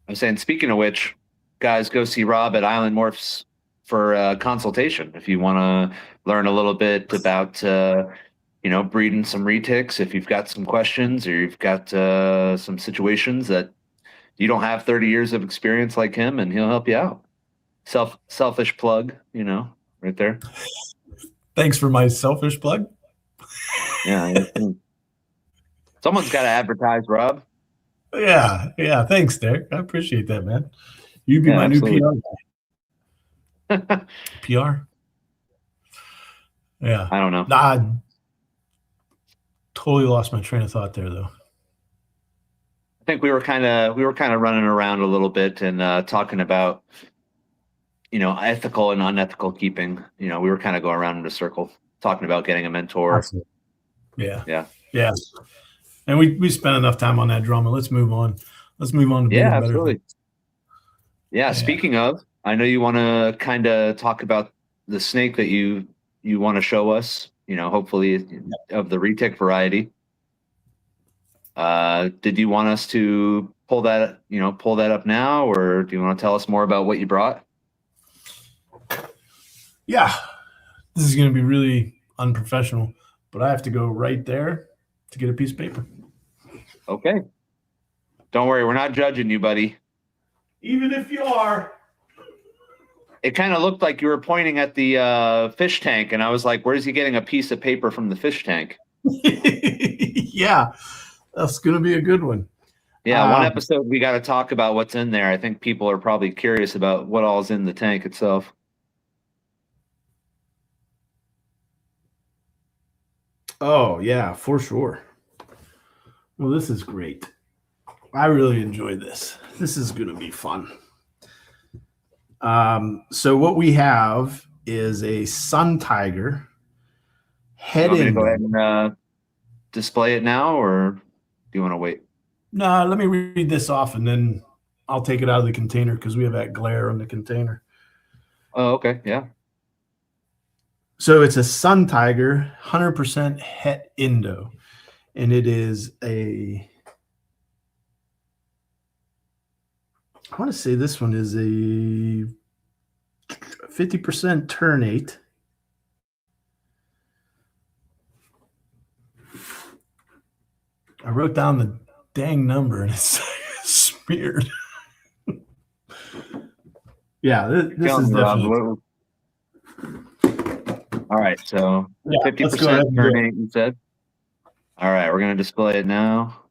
I'm saying, speaking of which, guys, go see Rob at Island Morphs for a consultation. If you want to learn a little bit about, breeding some retics, if you've got some questions or you've got some situations that you don't have 30 years of experience like him, and he'll help you out. Selfish plug, right there. Thanks for my selfish plug. Yeah. Someone's got to advertise, Rob. Yeah. Thanks, Derek. I appreciate that, man. You be my absolutely. New PR guy. PR? Yeah. I don't know. I totally lost my train of thought there, though. I think we were kind of running around a little bit and talking about, ethical and unethical keeping. We were kind of going around in a circle, talking about getting a mentor. Absolutely. Yeah. And we spent enough time on that drama. Let's move on. Let's move on to absolutely. Better. Yeah. Speaking of, I know you want to kind of talk about the snake that you want to show us. Hopefully of the Retic variety. Did you want us to pull that up now, or do you want to tell us more about what you brought? Yeah, this is going to be really unprofessional, but I have to go right there to get a piece of paper. Okay. Don't worry, we're not judging you, buddy. Even if you are. It kind of looked like you were pointing at the fish tank, and I was like, where's he getting a piece of paper from the fish tank? Yeah, that's going to be a good one. Yeah, one episode we got to talk about what's in there. I think people are probably curious about what all's in the tank itself. Oh, yeah, for sure. Well, this is great. I really enjoyed this. This is going to be fun. So what we have is a sun tiger head in. Go ahead and display it now, or do you want to wait? No, let me read this off, and then I'll take it out of the container because we have that glare on the container. Oh, okay, yeah. So it's a sun tiger, 100% het Indo, and it is I want to say this one is a 50% ternate. I wrote down the dang number and it's smeared. Yeah, this is definitely. All right, so 50% ternate, you said? All right, we're going to display it now.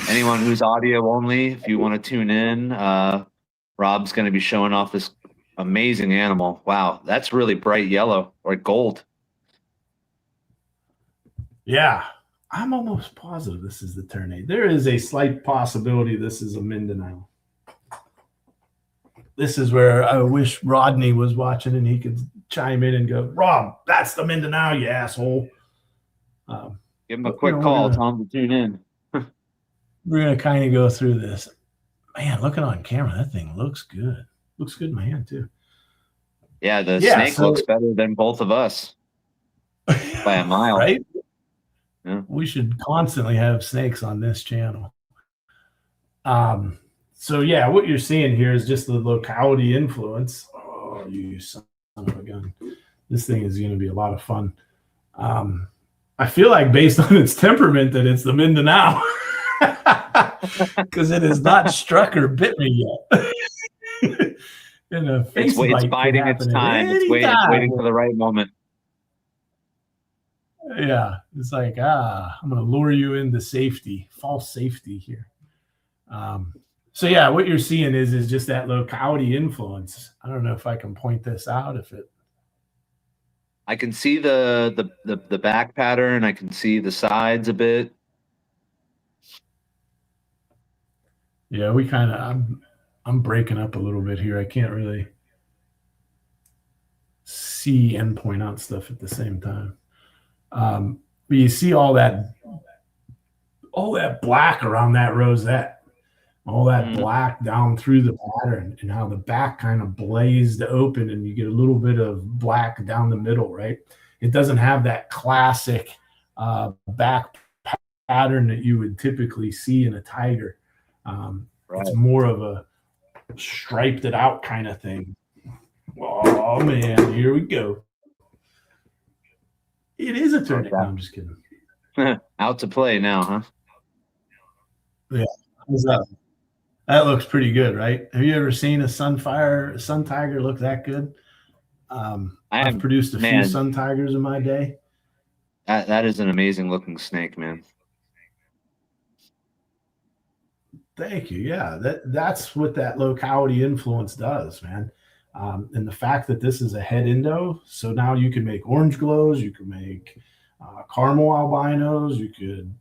Anyone who's audio only, if you want to tune in, Rob's going to be showing off this amazing animal. Wow, that's really bright yellow or gold. Yeah, I'm almost positive this is the ternate. There is a slight possibility this is a Mindanao. This is where I wish Rodney was watching and he could chime in and go, Rob, that's the Mindanao, you asshole. Give him a quick call, tell him to tune in. We're going to kind of go through this. Man, looking on camera, that thing looks good. Looks good in my hand, too. Yeah, the snake looks better than both of us by a mile. Right? Yeah. We should constantly have snakes on this channel. So, yeah, what you're seeing here is just the locality influence. Oh, you son of a gun. This thing is going to be a lot of fun. I feel like based on its temperament that it's the Mindanao because it has not struck or bit me yet. And a face It's bite could biding its happen at time. It's any time. waiting for the right moment. Yeah, it's like, I'm going to lure you into safety, false safety here. So yeah, what you're seeing is just that locality influence. I don't know if I can point this out. I can see the back pattern. I can see the sides a bit. Yeah, I'm breaking up a little bit here. I can't really see and point out stuff at the same time. But you see all that black around that rosette, all that black down through the pattern, and how the back kind of blazed open, and you get a little bit of black down the middle, right? It doesn't have that classic back pattern that you would typically see in a tiger. Right. It's more of a striped it out kind of thing. Oh man, here we go. It is a turn. No, I'm just kidding. Out to play now, huh? Yeah. That looks pretty good, right? Have you ever seen a sun tiger look that good? I've produced a few sun tigers in my day. That is an amazing looking snake, man. Thank you. Yeah, that's what that locality influence does, man. And the fact that this is a het Indo, so now you can make orange glows, you can make caramel albinos, you could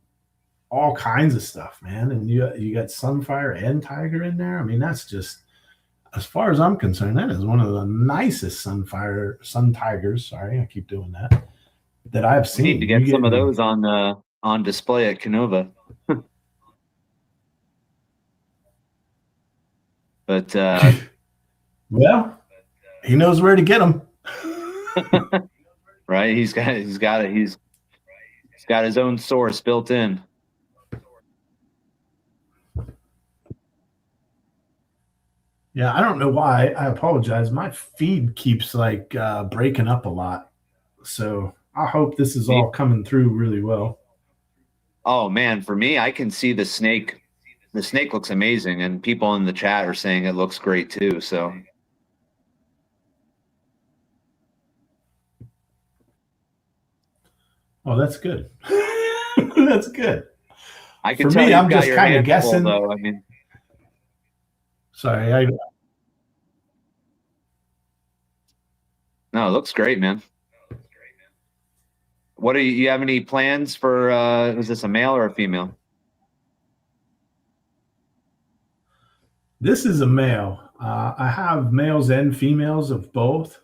all kinds of stuff, man. And you got sunfire and tiger in there. I mean, that's just, as far as I'm concerned, that is one of the nicest sun tigers. Sorry, I keep doing that I've seen. We need to get some of those on display at Canova. But well, he knows where to get them. Right, he's got his own source built in. Yeah, I don't know why. I apologize. My feed keeps like breaking up a lot. So I hope this is all coming through really well. Oh man, for me, I can see the snake. The snake looks amazing, and people in the chat are saying it looks great too. So oh, that's good. That's good. I can for tell me, I'm just kind of guessing. though. I mean, sorry. No, it looks great, man. What do you have any plans for? Is this a male or a female? This is a male. I have males and females of both.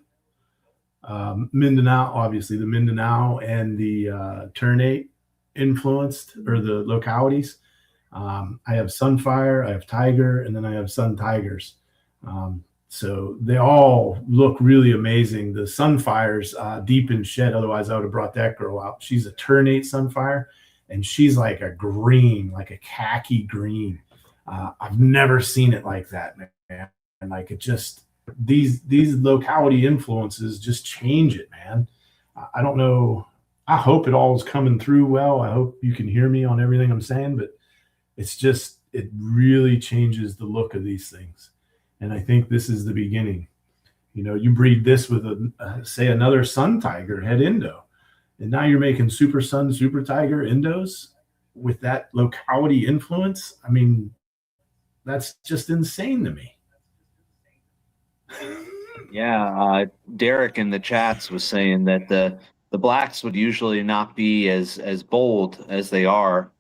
Mindanao, obviously, the Mindanao and the Ternate influenced, or the localities. I have sunfire, I have tiger, and then I have sun tigers. So they all look really amazing. The sunfire's deep in shed. Otherwise, I would have brought that girl out. She's a Ternate sunfire, and she's like a green, like a khaki green. I've never seen it like that, man. And like it just, these locality influences just change it, man. I don't know. I hope it all is coming through well. I hope you can hear me on everything I'm saying, but it's just, it really changes the look of these things. And I think this is the beginning. You know, you breed this with say another sun tiger, het Indo, and now you're making super sun, super tiger Indos with that locality influence. I mean, that's just insane to me. Yeah, Derek in the chats was saying that the blacks would usually not be as bold as they are.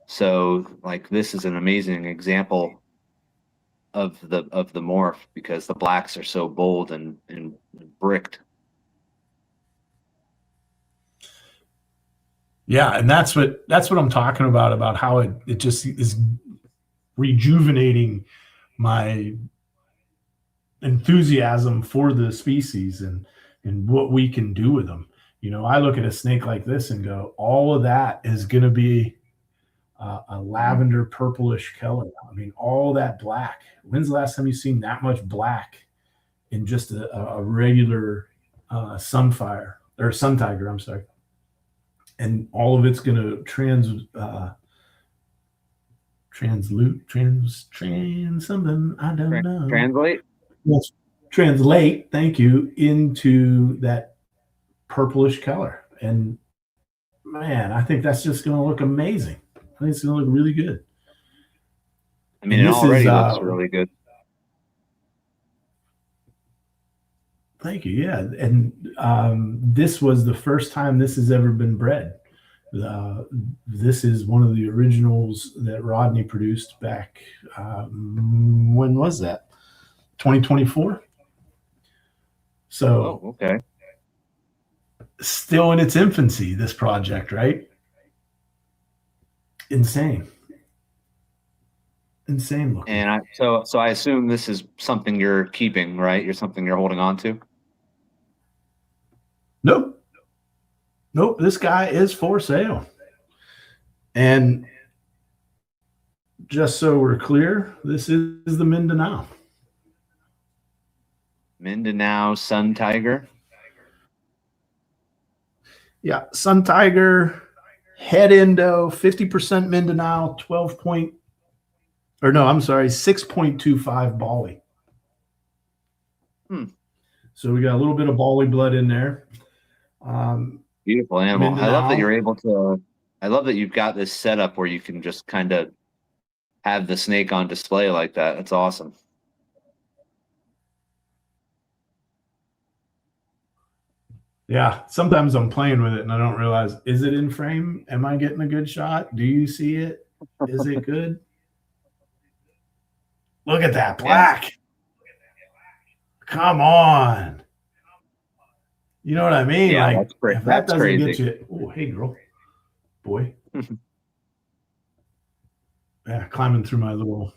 So, like, this is an amazing example of the morph, because the blacks are so bold and bricked. Yeah, and that's what I'm talking about how it just is rejuvenating my enthusiasm for the species and what we can do with them. You know, I look at a snake like this and go, all of that is going to be a lavender purplish color. I mean, all that black. When's the last time you've seen that much black in just a regular sunfire or sun tiger? I'm sorry. and all of it's going to trans something, I don't know. Translate? Yes. Translate, thank you, into that purplish color. And man, I think that's just going to look amazing. I think it's going to look really good. I mean, it already looks really good. Thank you. Yeah. And this was the first time this has ever been bred. This is one of the originals that Rodney produced back. When was that? 2024. So, okay. Still in its infancy, this project, right? Insane looking. And so I assume this is something you're keeping, right? You're something you're holding on to. Nope. This guy is for sale. And just so we're clear, this is the Mindanao. Mindanao Sun Tiger. Yeah, Sun Tiger, head Indo, 50% Mindanao, 6.25 Bali. So we got a little bit of Bali blood in there. Beautiful animal. Mindanao. I love that you're able to. I love that you've got this setup where you can just kind of have the snake on display like that. That's awesome. Yeah, sometimes I'm playing with it and I don't realize, is it in frame? Am I getting a good shot? Do you see it? Is it good? Look at that black. Yeah. Come on. You know what I mean? Yeah, like, that's great. If that doesn't crazy. Get you, oh, hey, girl, boy. Yeah, climbing through my little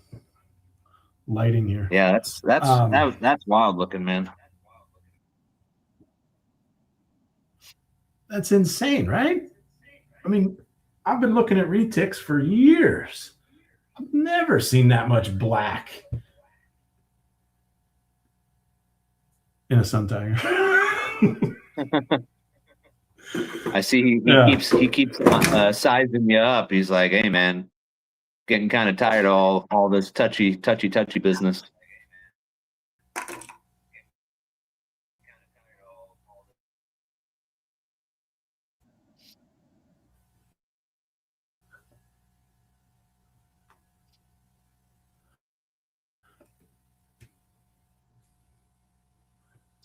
lighting here. Yeah, that's wild looking, man. That's insane, right? I mean, I've been looking at Retics for years. I've never seen that much black in a Sun Tiger. I see he keeps sizing you up. He's like, hey man, getting kind of tired of all this touchy business.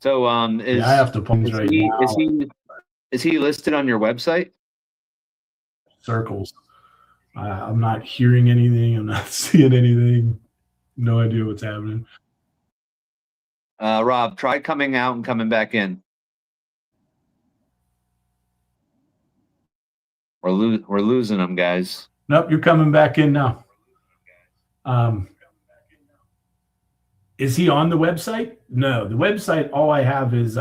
So I have to pause right now. Is he listed on your website? Circles. I'm not hearing anything. I'm not seeing anything. No idea what's happening. Rob, try coming out and coming back in. We're losing them, guys. Nope, you're coming back in now. Is he on the website? No, the website, all I have is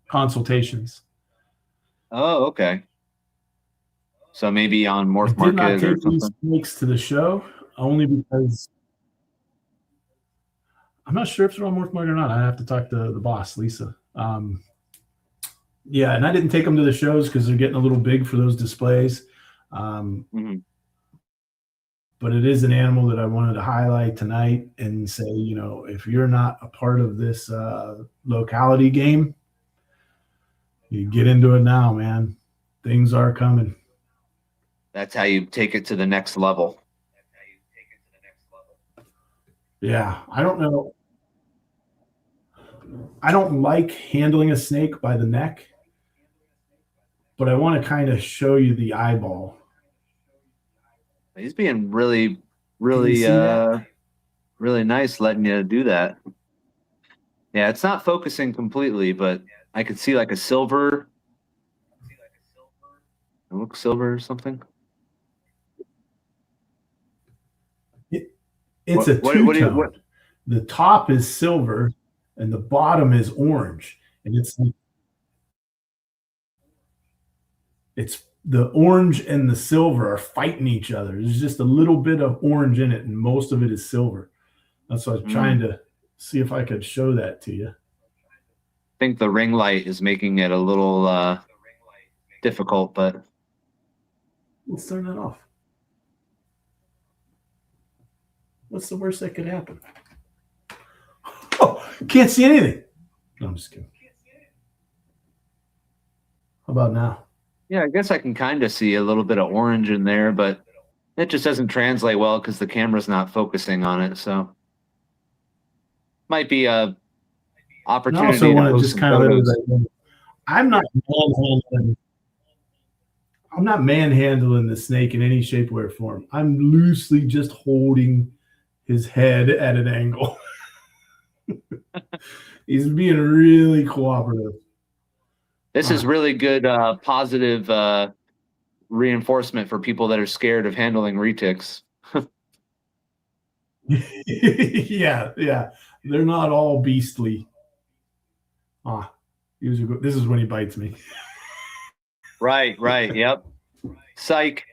consultations. Oh, okay. So maybe on Morph Market I did not take these snakes to the show only because I'm not sure if they're on Morph Market or not. I have to talk to the boss, Lisa. Yeah, and I didn't take them to the shows because they're getting a little big for those displays. But it is an animal that I wanted to highlight tonight and say, you know, if you're not a part of this locality game, you get into it now, man. Things are coming. That's how you take it to the next level. Yeah, I don't know. I don't like handling a snake by the neck, but I want to kind of show you the eyeball. He's being really nice letting you do that. Yeah, it's not focusing completely, but I could see like a silver. It looks silver or something. It's a two-tone. The top is silver and the bottom is orange. And it's the orange and the silver are fighting each other. There's just a little bit of orange in it, and most of it is silver. That's what I was trying to see if I could show that to you. I think the ring light is making it a little difficult, but Let's turn that off. What's the worst that could happen? Oh, can't see anything. No, I'm just kidding. How about now? yeah, I guess I can kind of see a little bit of orange in there, but it just doesn't translate well because the camera's not focusing on it. So might be a I opportunity also to want to post just some kind of let photos. everybody know, I'm not manhandling. I'm not manhandling the snake in any shape, way, or form. I'm loosely just holding his head at an angle. He's being really cooperative. This is really good, positive reinforcement for people that are scared of handling retics. Yeah, yeah. They're not all beastly. Ah, this is when he bites me. Right, yep. Psych.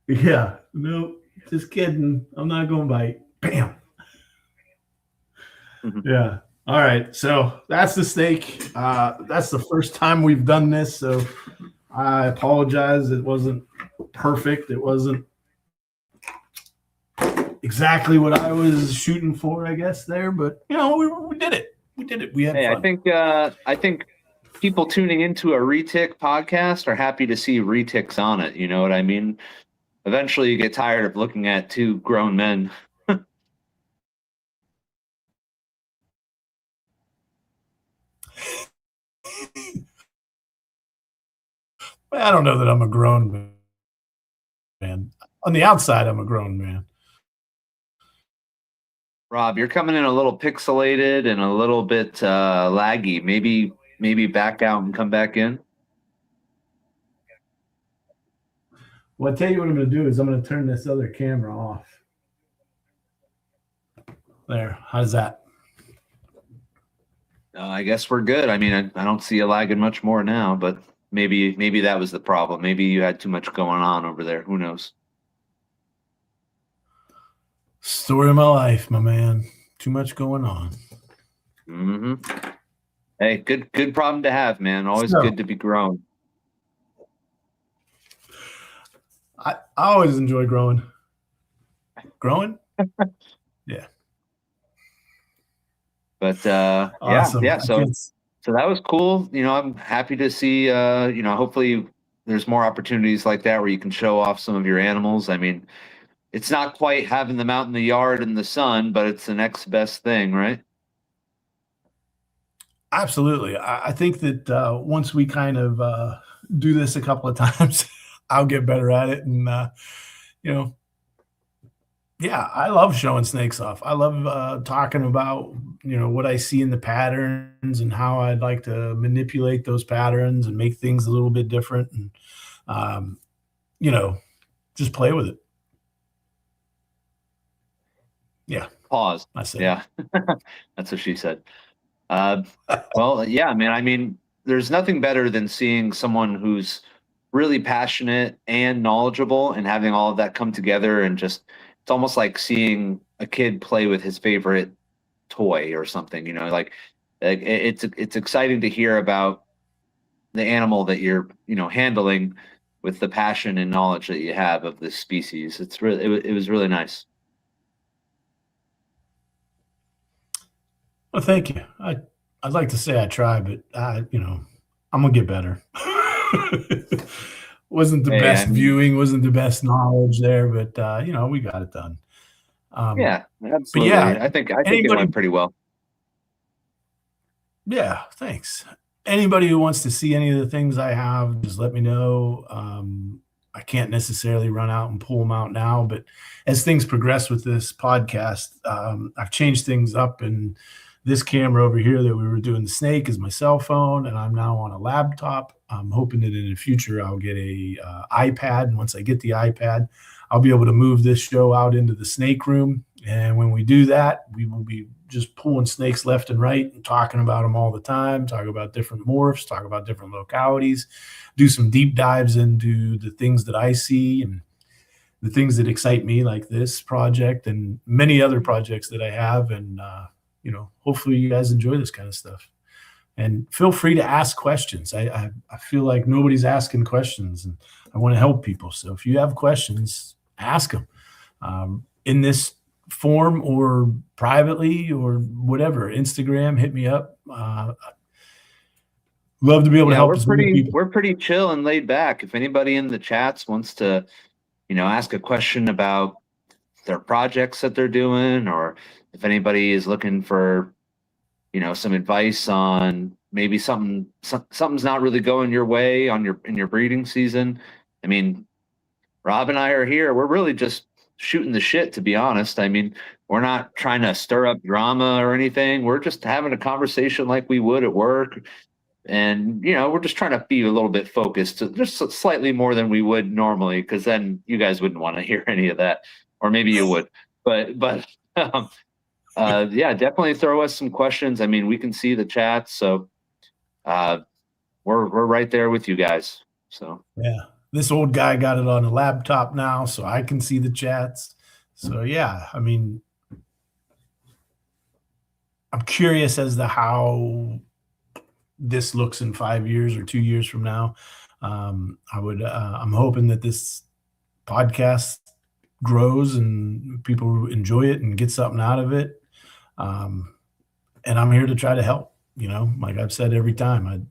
Yeah, no, just kidding. I'm not going to bite. Bam. Yeah. All right. So that's the snake. That's the first time we've done this. So I apologize. It wasn't perfect. It wasn't exactly what I was shooting for, I guess, there. But, we did it. We did it. We had Hey, fun. I think people tuning into a Retic podcast are happy to see retics on it. You know what I mean? Eventually, you get tired of looking at two grown men. I don't know that I'm a grown man. On the outside, I'm a grown man. Rob, you're coming in a little pixelated and a little bit laggy. Maybe back out and come back in. Well, I tell you what I'm going to do is I'm going to turn this other camera off. There. How's that? I guess we're good. I mean, I don't see you lagging much more now, but maybe that was the problem. Maybe you had too much going on over there. Who knows? Story of my life, my man. Too much going on. Mm-hmm. Hey, good problem to have, man. Always good to be grown. I always enjoy growing. Growing? Yeah. But awesome. yeah. So that was cool. I'm happy to see. Hopefully there's more opportunities like that where you can show off some of your animals. I mean, it's not quite having them out in the yard in the sun, but it's the next best thing, right? Absolutely. I think that once we kind of do this a couple of times, I'll get better at it. And, yeah, I love showing snakes off. I love talking about, what I see in the patterns and how I'd like to manipulate those patterns and make things a little bit different and, just play with it. Yeah. Pause. I said. Yeah. That's what she said. Well, yeah, man. I mean, there's nothing better than seeing someone who's really passionate and knowledgeable and having all of that come together and just it's almost like seeing a kid play with his favorite toy or something, like it's exciting to hear about the animal that you're, handling with the passion and knowledge that you have of this species. It's really, it was really nice. Well, thank you. I'd like to say I try, but I'm gonna get better. Wasn't the best viewing, wasn't the best knowledge there, but we got it done. Yeah, absolutely. Yeah, I think it went pretty well. Yeah, thanks. Anybody who wants to see any of the things I have, just let me know. I can't necessarily run out and pull them out now, but as things progress with this podcast, I've changed things up, and this camera over here that we were doing the snake is my cell phone, and I'm now on a laptop. I'm hoping that in the future I'll get a iPad, and once I get the iPad, I'll be able to move this show out into the snake room. And when we do that, we will be just pulling snakes left and right and talking about them all the time, talk about different morphs, talk about different localities, do some deep dives into the things that I see and the things that excite me, like this project and many other projects that I have. And, hopefully you guys enjoy this kind of stuff. And feel free to ask questions. I feel like nobody's asking questions, and I want to help people. So if you have questions, ask them in this form or privately or whatever. Instagram, hit me up. Love to be able to help as many people. We're pretty chill and laid back. If anybody in the chats wants to, ask a question about their projects that they're doing, or if anybody is looking for some advice on maybe something's not really going your way in your breeding season. I mean, Rob and I are here. We're really just shooting the shit, to be honest. I mean, we're not trying to stir up drama or anything. We're just having a conversation like we would at work. And, we're just trying to be a little bit focused, just slightly more than we would normally, because then you guys wouldn't want to hear any of that, or maybe you would. But yeah, definitely throw us some questions. I mean, we can see the chat, so we're right there with you guys. So yeah, this old guy got it on a laptop now, so I can see the chats. So yeah, I mean, I'm curious as to how this looks in 5 years or 2 years from now. I'm hoping that this podcast grows and people enjoy it and get something out of it. And I'm here to try to help, like I've said every time.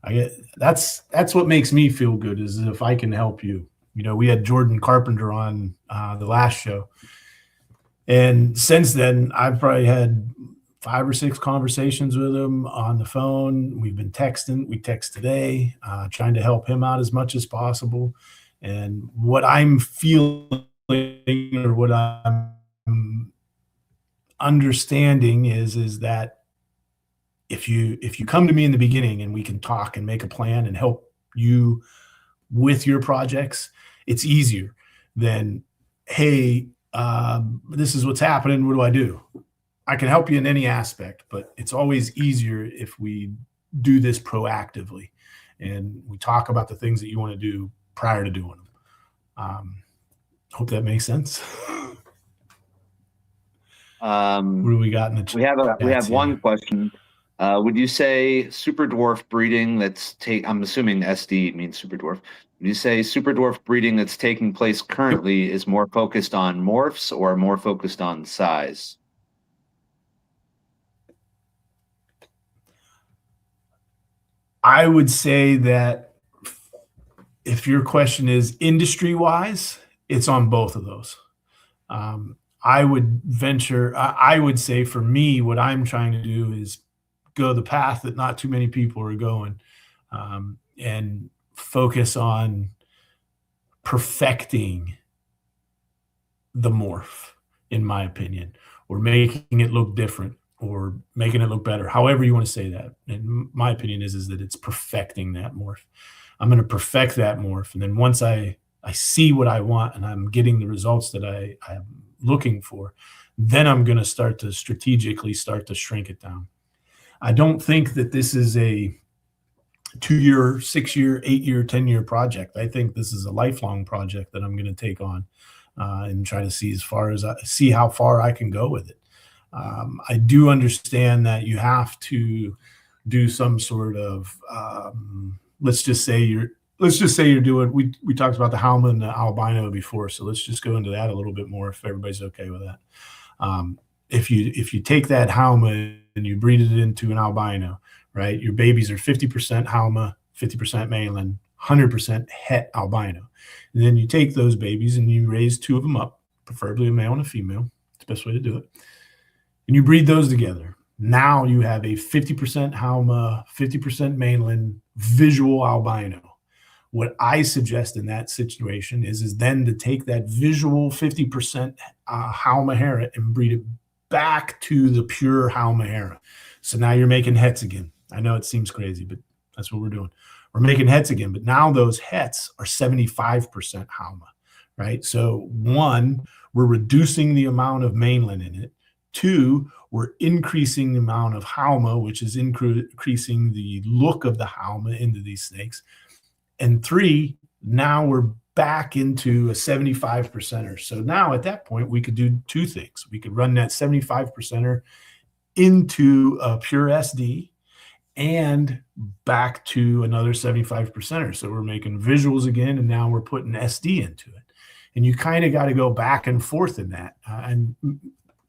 I get that's what makes me feel good, is if I can help you. We had Jordan Carpenter on the last show, and since then I've probably had 5 or 6 conversations with him on the phone. We've been texting. We text today, trying to help him out as much as possible. And what I'm feeling, or what I'm understanding, is that if you come to me in the beginning and we can talk and make a plan and help you with your projects, it's easier than, hey, this is what's happening. What do I do? I can help you in any aspect, but it's always easier if we do this proactively and we talk about the things that you want to do prior to doing them. Hope that makes sense. What do we got in the chat? We have one question. Would you say super dwarf breeding I'm assuming SD means super dwarf. Would you say super dwarf breeding that's taking place currently is more focused on morphs or more focused on size? I would say that if your question is industry-wise, it's on both of those. I would say for me, what I'm trying to do is go the path that not too many people are going, and focus on perfecting the morph, in my opinion, or making it look different, or making it look better, however you want to say that. And my opinion is that it's perfecting that morph. I'm going to perfect that morph. And then once I see what I want and I'm getting the results that I'm looking for, then I'm going to start to strategically shrink it down. I don't think that this is a 2-year, 6-year, 8-year, 10-year project. I think this is a lifelong project that I'm going to take on and try to see how far I can go with it. I do understand that you have to do some sort of let's just say you're doing, we talked about the Halma and the albino before, so let's just go into that a little bit more if everybody's okay with that. If you take that Halma and you breed it into an albino, right, your babies are 50% Halma, 50% Malin, 100% het albino. And then you take those babies and you raise 2 of them up, preferably a male and a female. It's the best way to do it. And you breed those together. Now you have a 50% Halma, 50% Malin visual albino. What I suggest in that situation is then to take that visual 50% Halmahera and breed it back to the pure Halmahera. So now you're making hets again. I know it seems crazy, but that's what we're doing. We're making hets again, but now those hets are 75% Halma, right? So 1, we're reducing the amount of Mainland in it. 2, we're increasing the amount of Halma, which is increasing the look of the Halma into these snakes. And 3, now we're back into a 75%er. So now at that point, we could do 2 things. We could run that 75%er into a pure SD and back to another 75%er. So we're making visuals again, and now we're putting SD into it. And you kind of got to go back and forth in that. And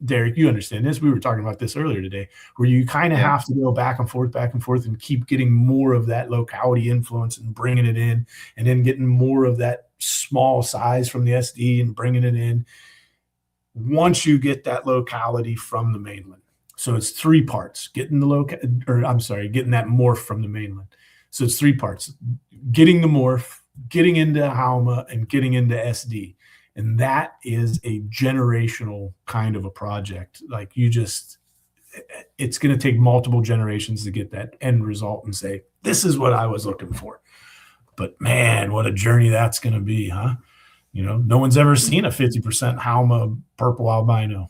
Derek, you understand this. We were talking about this earlier today, where you kind of have to go back and forth, and keep getting more of that locality influence and bringing it in, and then getting more of that small size from the SD and bringing it in once you get that locality from the mainland. So it's 3 parts: getting getting that morph from the mainland. So it's 3 parts: getting the morph, getting into Halma, and getting into SD. And that is a generational kind of a project. Like, it's going to take multiple generations to get that end result and say, this is what I was looking for. But man, what a journey that's going to be, huh? No one's ever seen a 50% Halma purple albino.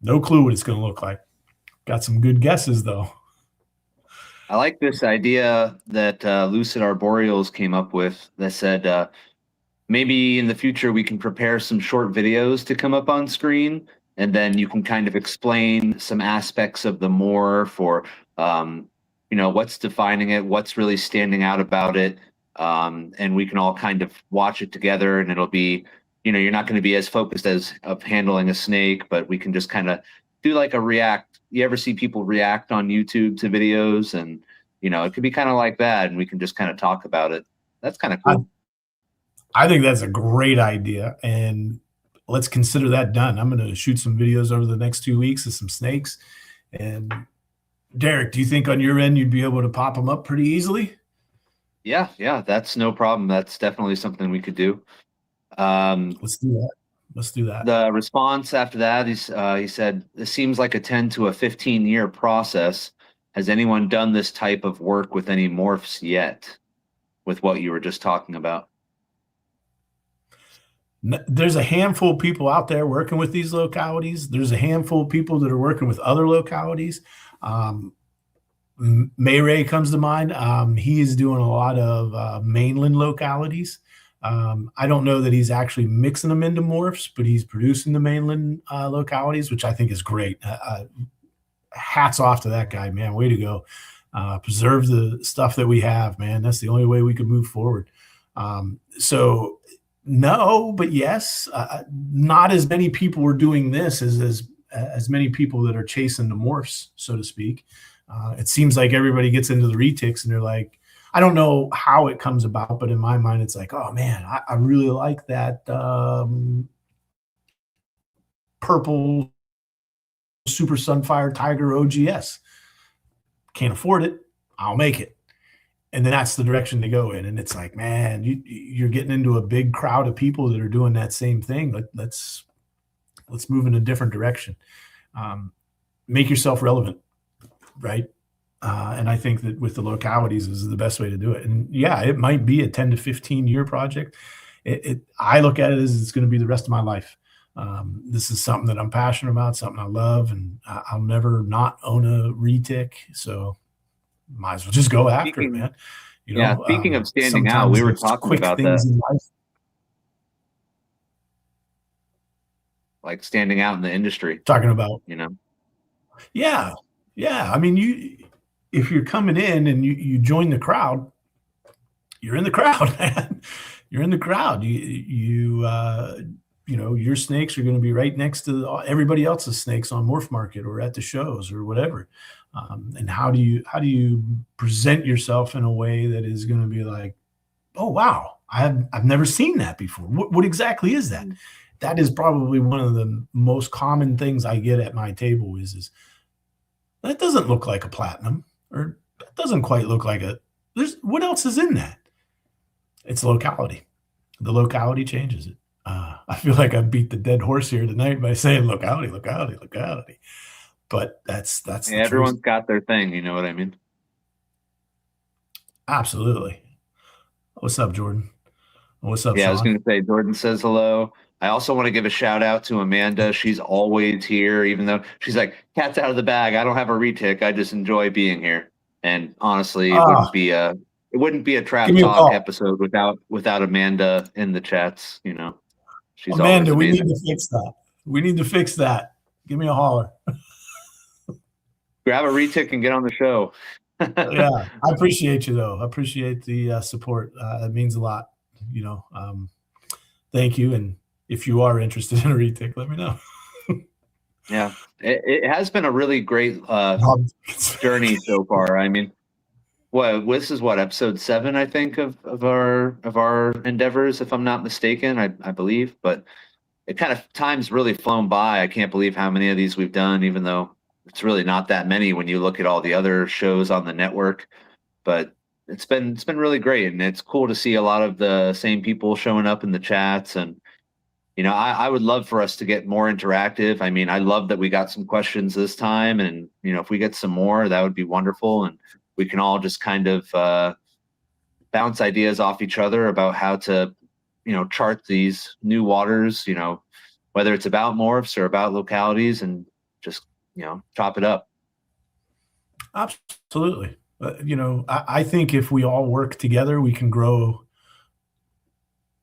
No clue what it's going to look like. Got some good guesses, though. I like this idea that Lucid Arboreals came up with that said, maybe in the future we can prepare some short videos to come up on screen, and then you can kind of explain some aspects of the morph, or what's defining it, what's really standing out about it, and we can all kind of watch it together, and it'll be, you're not going to be as focused of handling a snake, but we can just kind of do like a react. You ever see people react on YouTube to videos? And it could be kind of like that, and we can just kind of talk about it. That's kind of cool. I think that's a great idea, and let's consider that done. I'm going to shoot some videos over the next 2 weeks of some snakes. And Derek, do you think on your end you'd be able to pop them up pretty easily? Yeah, that's no problem. That's definitely something we could do. Let's do that. The response after that is, he said, this seems like a 10 to a 15-year process. Has anyone done this type of work with any morphs yet, with what you were just talking about? There's a handful of people out there working with these localities. There's a handful of people that are working with other localities. Mayray comes to mind. He is doing a lot of mainland localities. I don't know that he's actually mixing them into morphs, but he's producing the mainland localities, which I think is great. Hats off to that guy, man. Way to go. Preserve the stuff that we have, man. That's the only way we could move forward. So no, but yes, not as many people are doing this as many people that are chasing the morphs, so to speak. It seems like everybody gets into the retics and they're like, I don't know how it comes about, but in my mind, it's like, oh man, I really like that purple Super Sunfire Tiger OGS. Can't afford it. I'll make it. And then that's the direction to go in. And it's like, man, you're getting into a big crowd of people that are doing that same thing. Let's move in a different direction. Make yourself relevant, right? And I think that with the localities is the best way to do it. And yeah, it might be a 10 to 15 year project. I look at it as it's going to be the rest of my life. This is something that I'm passionate about, something I love, and I'll never not own a retic. So might as well just go after it, man. Speaking of standing out, we were talking about that. Like standing out in the industry. Talking about, Yeah. I mean, if you're coming in and you join the crowd, you're in the crowd, man. You're in the crowd. Your snakes are going to be right next to everybody else's snakes on Morph Market or at the shows or whatever. And how do you present yourself in a way that is going to be like, oh wow, I've never seen that before. What exactly is that? That is probably one of the most common things I get at my table is that doesn't look like a platinum, or that doesn't quite look like what else is in that? It's locality. The locality changes it. I feel like I beat the dead horse here tonight by saying locality. But that's everyone's got their thing, you know what I mean? Absolutely. What's up, Jordan? What's up, Yeah, Sean? I was going to say, Jordan says hello. I also want to give a shout out to Amanda. She's always here, even though she's like, cat's out of the bag. I don't have a retic. I just enjoy being here. And honestly, it wouldn't be a Trap Talk episode without Amanda in the chats. She's Amanda, we need to fix that. Give me a holler. grab a retic and get on the show. Yeah, I appreciate you though. I appreciate the support. It means a lot. Thank you. And if you are interested in a retic, let me know. Yeah, it has been a really great journey so far. I mean, this is episode 7, I think, of our endeavors, if I'm not mistaken. I believe, but it kind of time's really flown by. I can't believe how many of these we've done, even though it's really not that many when you look at all the other shows on the network. But it's been really great, and it's cool to see a lot of the same people showing up in the chats. And I would love for us to get more interactive. I mean, I love that we got some questions this time, and if we get some more, that would be wonderful, and we can all just kind of bounce ideas off each other about how to chart these new waters, whether it's about morphs or about localities, and just chop it up. Absolutely. I think if we all work together, we can grow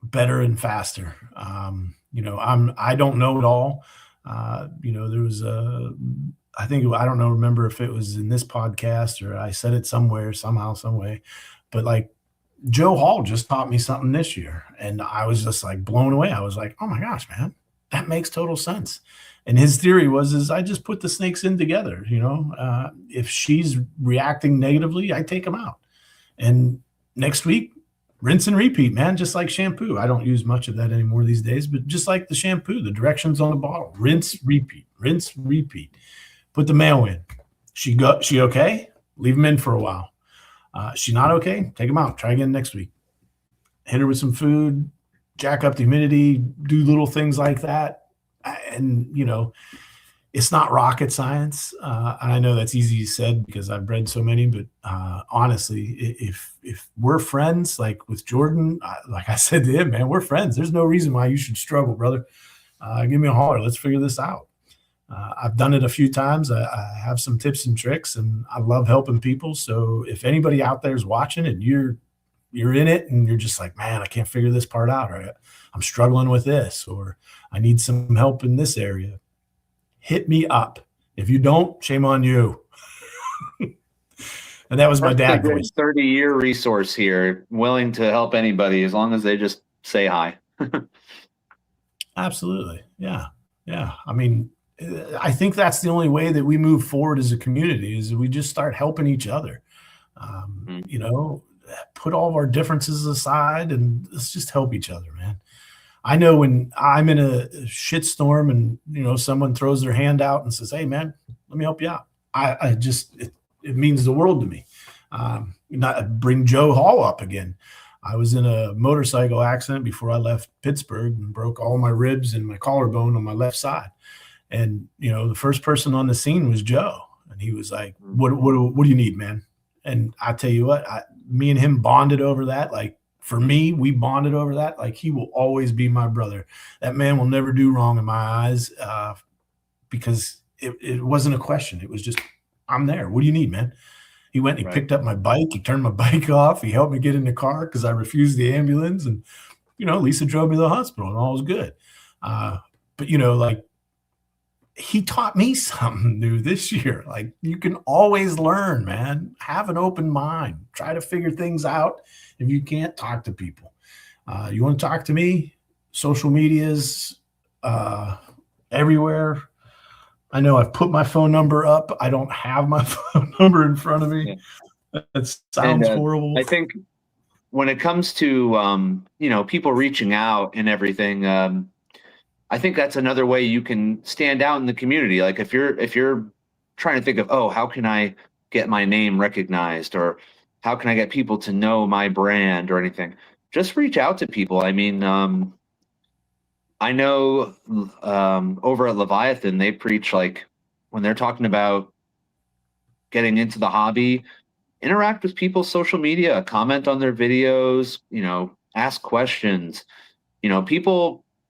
better and faster. I don't know it all. There was I don't remember if it was in this podcast or I said it somewhere, somehow, some way, but like Joe Hall just taught me something this year, and I was just like blown away. I was like, oh my gosh, man, that makes total sense. And his theory is I just put the snakes in together. If she's reacting negatively, I take them out. And next week, rinse and repeat, man, just like shampoo. I don't use much of that anymore these days, but just like the shampoo, the directions on the bottle, rinse, repeat, rinse, repeat. Put the male in. She okay? Leave him in for a while. She not okay? Take him out. Try again next week. Hit her with some food, jack up the humidity, do little things like that. And, it's not rocket science. I know that's easy said because I've read so many, but honestly, if we're friends, like with Jordan, like I said to him, man, we're friends. There's no reason why you should struggle, brother. Give me a holler. Let's figure this out. I've done it a few times. I have some tips and tricks, and I love helping people. So if anybody out there is watching and you're in it and you're just like, man, I can't figure this part out, or I'm struggling with this, or I need some help in this area, hit me up. If you don't, shame on you. And that was my dad voice. 30-year resource here, willing to help anybody as long as they just say hi. Absolutely. Yeah. I mean, I think that's the only way that we move forward as a community is we just start helping each other. Put all of our differences aside and let's just help each other, man. I know when I'm in a shitstorm and, someone throws their hand out and says, hey man, let me help you out. It means the world to me. Not bring Joe Hall up again. I was in a motorcycle accident before I left Pittsburgh and broke all my ribs and my collarbone on my left side. And, the first person on the scene was Joe. And he was like, what do you need, man? And I tell you what, me and him bonded over that. Like for me, we bonded over that. Like he will always be my brother. That man will never do wrong in my eyes because it wasn't a question. It was just, I'm there. What do you need, man? He went and he picked up my bike. He turned my bike off. He helped me get in the car because I refused the ambulance. And, Lisa drove me to the hospital and all was good. But, like he taught me something new this year. Like you can always learn, man. Have an open mind. Try to figure things out. If you can't, talk to people. You want to talk to me? Social medias everywhere. I know I've put my phone number up. I don't have my phone number in front of me. Yeah. That sounds horrible. I think when it comes to people reaching out and everything, I think that's another way you can stand out in the community. Like if you're trying to think of, how can I get my name recognized, or how can I get people to know my brand or anything, just reach out to people. I mean, I know over at Leviathan, they preach like when they're talking about getting into the hobby, interact with people's social media, comment on their videos, ask questions.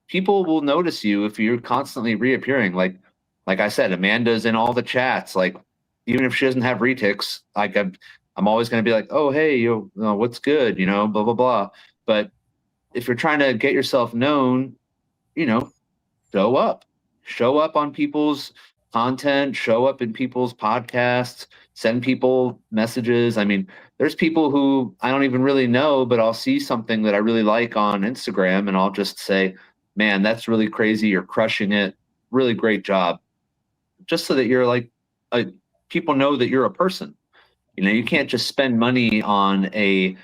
People will notice you if you're constantly reappearing. Like I said, Amanda's in all the chats. Like even if she doesn't have retics, like I'm always going to be like, oh, hey, what's good? Blah, blah, blah. But if you're trying to get yourself known, show up on people's content, show up in people's podcasts, send people messages. I mean, there's people who I don't even really know, but I'll see something that I really like on Instagram and I'll just say, man, that's really crazy. You're crushing it. Really great job. Just so that you're like, people know that you're a person. You know, you can't just spend money on a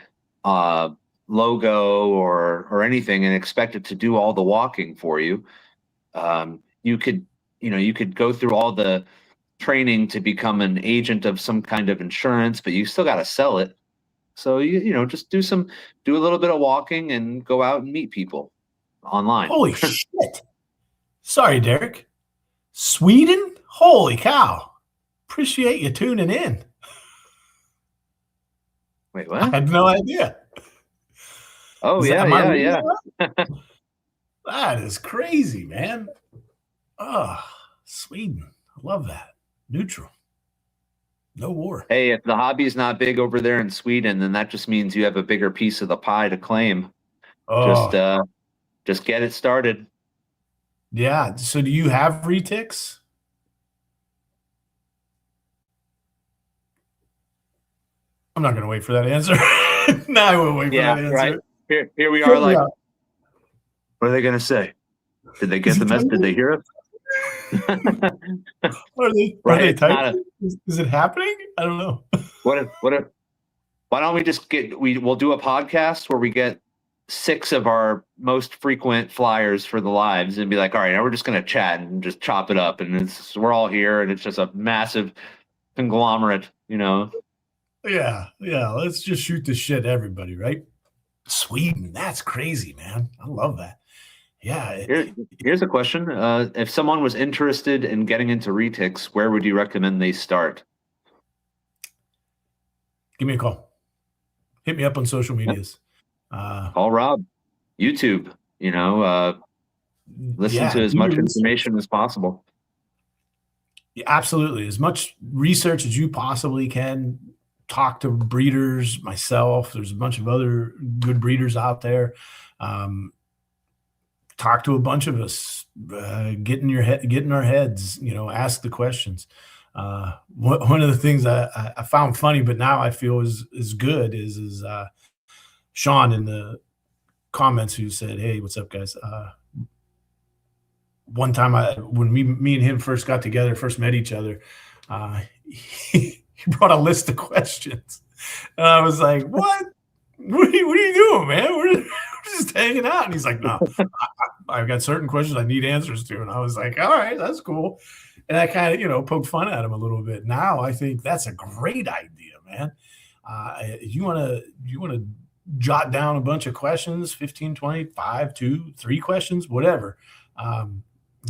logo or anything and expect it to do all the walking for you. You could go through all the training to become an agent of some kind of insurance, but you still got to sell it. So just do a little bit of walking and go out and meet people online. Holy shit. Sorry, Derek. Sweden? Holy cow. Appreciate you tuning in. Wait, what? I had no idea. Oh, yeah. That is crazy, man. Oh, Sweden. I love that. Neutral. No war. Hey, if the hobby's not big over there in Sweden, then that just means you have a bigger piece of the pie to claim. Oh. Just get it started. Yeah. So do you have retics? I'm not going to wait for that answer. No, I won't wait for that answer. Right. Here we are. Like, what are they going to say? Did they get the message? Did they hear it? Are they typing? Is it happening? I don't know. Why don't we just we'll do a podcast where we get 6 of our most frequent flyers for the lives and be like, all right, now we're just going to chat and just chop it up. And we're all here and it's just a massive conglomerate, Yeah. Let's just shoot the shit, everybody, right? Sweden, that's crazy, man. I love that. Yeah. Here's a question. If someone was interested in getting into retics, where would you recommend they start? Give me a call. Hit me up on social medias. Call Rob. YouTube, listen to as much information as possible. Yeah, absolutely. As much research as you possibly can. Talk to breeders, myself. There's a bunch of other good breeders out there. Talk to a bunch of us. Get in our heads. Ask the questions. One of the things I found funny, but now I feel is good is Sean in the comments who said, "Hey, what's up, guys?" One time when me and him first got together, first met each other, he brought a list of questions, and I was like, "What? What are you doing, man? We're just hanging out." And he's like, "No, I've got certain questions I need answers to." And I was like, "All right, that's cool." And I kind of, poked fun at him a little bit. Now I think that's a great idea, man. You want to jot down a bunch of questions, 15, 20, 5, 2, 3 questions, whatever.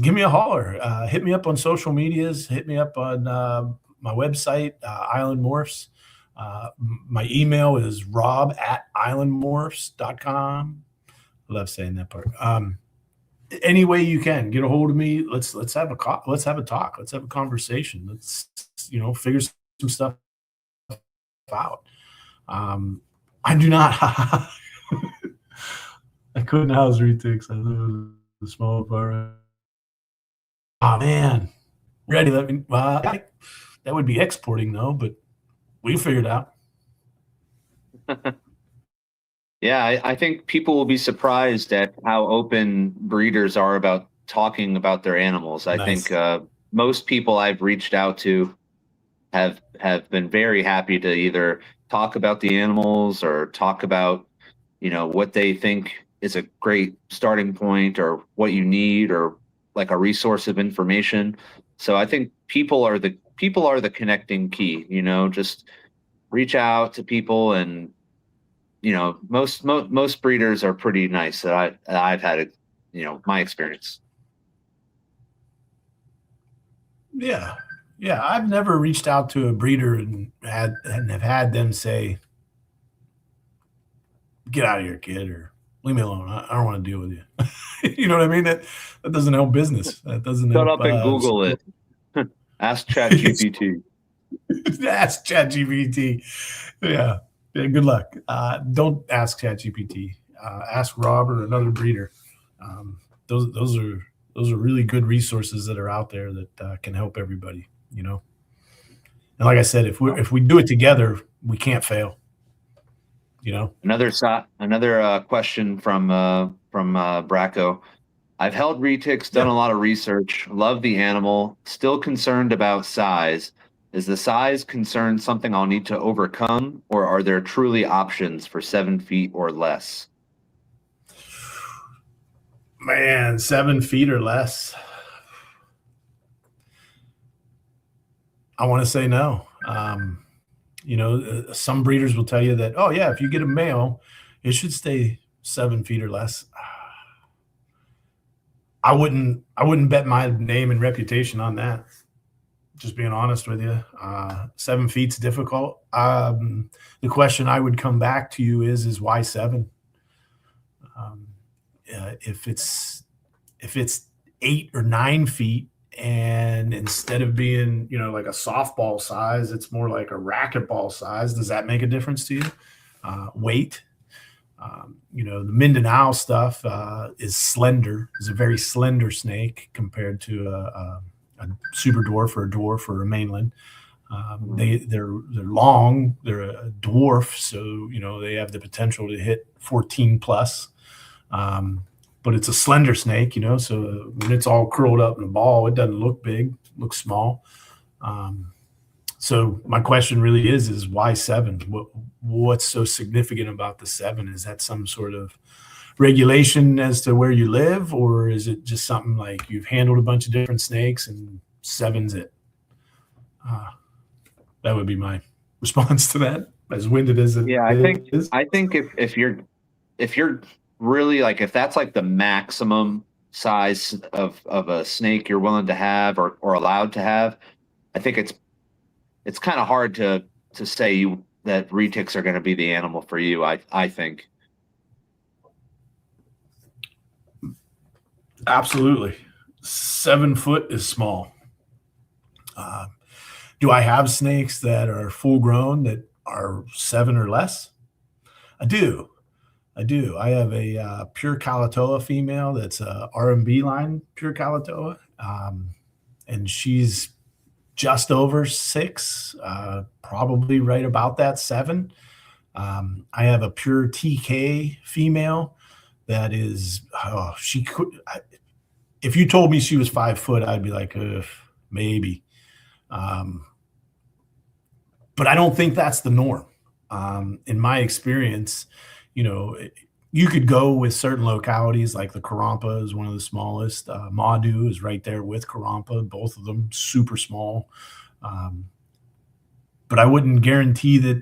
Give me a holler. Hit me up on social medias. Hit me up on my website, Island Morphs. My email is rob@islandmorphs.com. I love saying that part. Any way you can get a hold of me. Let's have a talk. Let's have a conversation. Let's figure some stuff out. I do not. I couldn't house retics. I live in a small apartment. Oh man, ready? That would be exporting though, but we figured out. Yeah, I think people will be surprised at how open breeders are about talking about their animals. I think most people I've reached out to have been very happy to either talk about the animals or talk about, what they think is a great starting point or what you need or like a resource of information. So I think people are the connecting key, just reach out to people and most breeders are pretty nice that I've had my experience. Yeah. I've never reached out to a breeder and have had them say, "Get out of here, kid," or "Leave me alone. I don't want to deal with you." You know what I mean? That doesn't help business. That doesn't shut help, up and Google it. Ask ChatGPT. Ask ChatGPT. Yeah. Good luck. Don't ask ChatGPT. Ask Rob or another breeder. Those those are really good resources that are out there that can help everybody, you know. And like I said, if we do it together, we can't fail. You know. Another question from Bracco. I've held retics, done Yeah. a lot of research, love the animal, still concerned about size. Is the size concern something I'll need to overcome, or are there truly options for 7 feet or less? Man, 7 feet or less. I want to say no. You know, some breeders will tell you that, oh yeah, if you get a male, it should stay 7 feet or less. I wouldn't bet my name and reputation on that. Just being honest with you, 7 feet's difficult. The question I would come back to you is why 7? If it's 8 or 9 feet, and instead of being, you know, like a softball size, it's more like a racquetball size, does that make a difference to you? Weight. You know, the Mindanao stuff is slender, is a very slender snake compared to a super dwarf or a dwarf or a mainland. They're long, they're a dwarf, so you know they have the potential to hit 14 plus. But it's a slender snake, you know, so when it's all curled up in a ball, it doesn't look big, it looks small. So my question really is why 7? What's so significant about the 7? Is that some sort of regulation as to where you live, or is it just something like you've handled a bunch of different snakes and 7's it? That would be my response to that, as winded as it is. I think if you're really like, if that's like the maximum size of a snake you're willing to have or allowed to have, I think it's kind of hard to say that retics are going to be the animal for you. I think. Absolutely. 7 foot is small. Do I have snakes that are full grown that are 7 or less? I do. I have a pure Kalatoa female that's a R&B line pure Kalatoa, and she's just over 6, probably right about that 7. I have a pure TK female that is, she could. If you told me she was 5 foot, I'd be like, maybe. But I don't think that's the norm. In my experience, you know, you could go with certain localities, like the Karampa is one of the smallest. Madu is right there with Karampa, both of them super small. But I wouldn't guarantee that,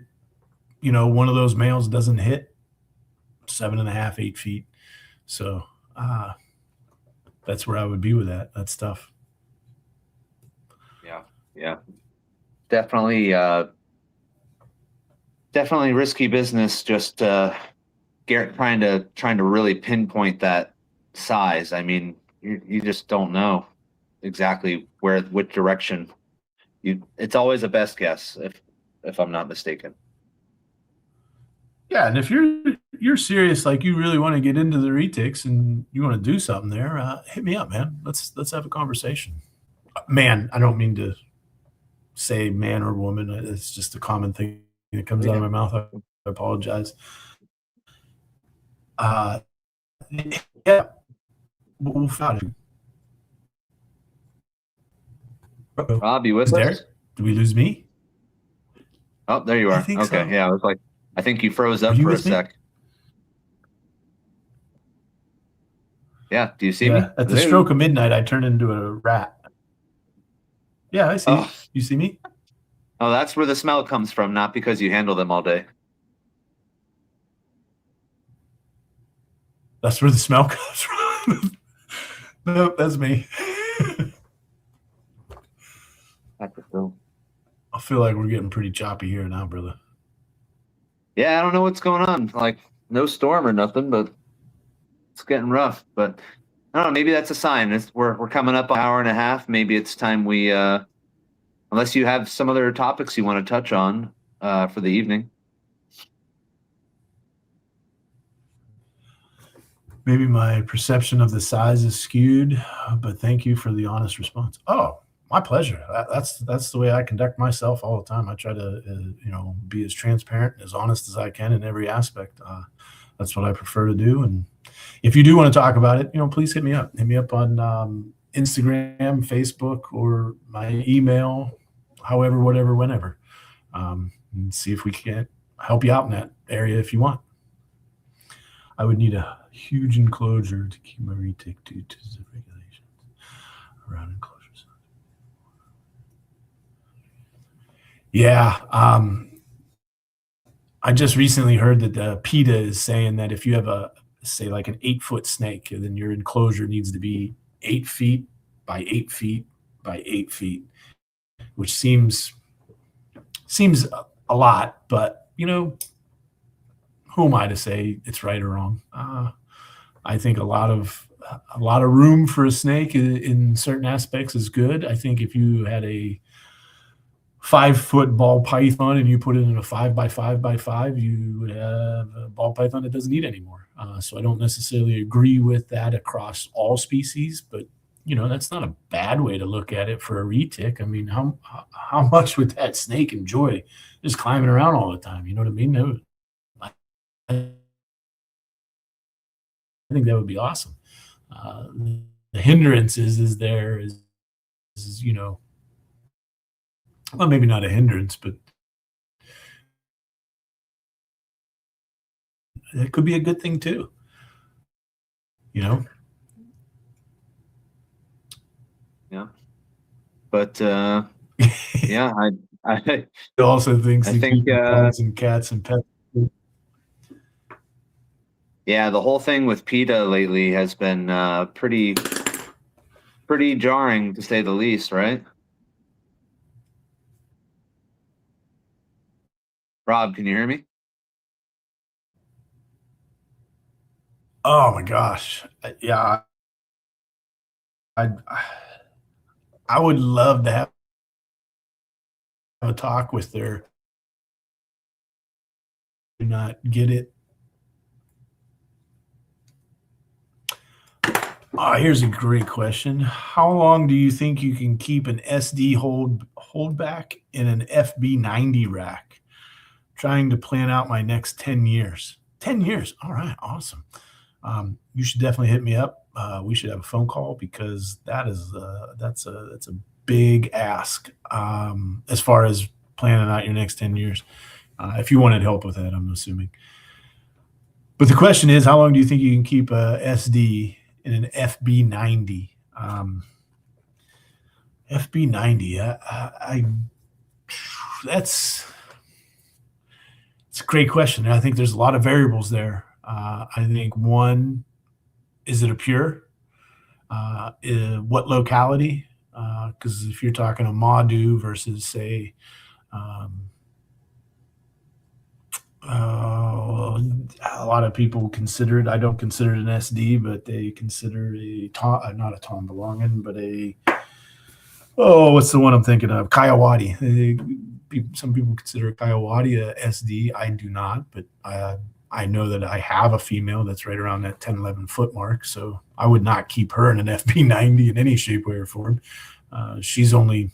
you know, one of those males doesn't hit 7.5, 8 feet. So that's where I would be with that. That's tough. Yeah. Definitely risky business. Just trying to really pinpoint that size. I mean, you just don't know exactly which direction. It's always a best guess, if I'm not mistaken. Yeah, and if you're serious, like you really want to get into the retics and you want to do something there, hit me up, man. Let's have a conversation. Man, I don't mean to say man or woman. It's just a common thing that comes out of my mouth. I apologize. Yeah, we'll find it. Rob, you with us? Did we lose me? Oh, there you are. I think okay, so. Yeah, I was like, I think you froze up for a sec. Yeah, do you see me? At the stroke of midnight, I turn into a rat. Yeah, I see. Oh. You see me? Oh, that's where the smell comes from, not because you handle them all day. That's where the smell comes from. Nope, that's me. I feel like we're getting pretty choppy here now, brother. Yeah, I don't know what's going on. Like, no storm or nothing, but it's getting rough. But I don't know. Maybe that's a sign. We're coming up an hour and a half. Maybe it's time we, unless you have some other topics you want to touch on for the evening. Maybe my perception of the size is skewed, but thank you for the honest response. Oh, my pleasure. That's the way I conduct myself all the time. I try to, be as transparent, as honest as I can in every aspect. That's what I prefer to do. And if you do want to talk about it, please hit me up. Hit me up on Instagram, Facebook, or my email, however, whatever, whenever. And see if we can help you out in that area if you want. I would need a huge enclosure to keep my retic due to the regulations around enclosures. Yeah. I just recently heard that PETA is saying that if you have say like an 8-foot snake, then your enclosure needs to be 8 feet by 8 feet by 8 feet, which seems a lot, but who am I to say it's right or wrong? I think a lot of room for a snake in certain aspects is good. I think if you had a 5-foot ball python and you put it in a 5 by 5 by 5, you would have a ball python that doesn't need anymore. So I don't necessarily agree with that across all species, but that's not a bad way to look at it for a retic. I mean, how much would that snake enjoy just climbing around all the time? You know what I mean? I think that would be awesome. The hindrance is well, maybe not a hindrance, but it could be a good thing too. Yeah. But yeah, I also thinks I think dogs and cats and pets. Yeah, the whole thing with PETA lately has been pretty jarring, to say the least, right? Rob, can you hear me? Oh my gosh. Yeah. I would love to have a talk with their do not get it. Here's a great question. How long do you think you can keep an SD holdback in an FB90 rack? Trying to plan out my next 10 years. 10 years. All right. Awesome. You should definitely hit me up. We should have a phone call because that's a big ask as far as planning out your next 10 years. If you wanted help with that, I'm assuming. But the question is, how long do you think you can keep a SD in an FB90? FB90. It's a great question. I think there's a lot of variables there. I think one, is it a pure? What locality? Because if you're talking a Madu versus say, a lot of people consider it. I don't consider it an SD, but they consider not a Tom belonging, but what's the one I'm thinking of? Coyote. Some people consider Coyote a SD. I do not, but I know that I have a female that's right around that 10, 11 foot mark. So I would not keep her in an FB90 in any shape, way, or form. She's only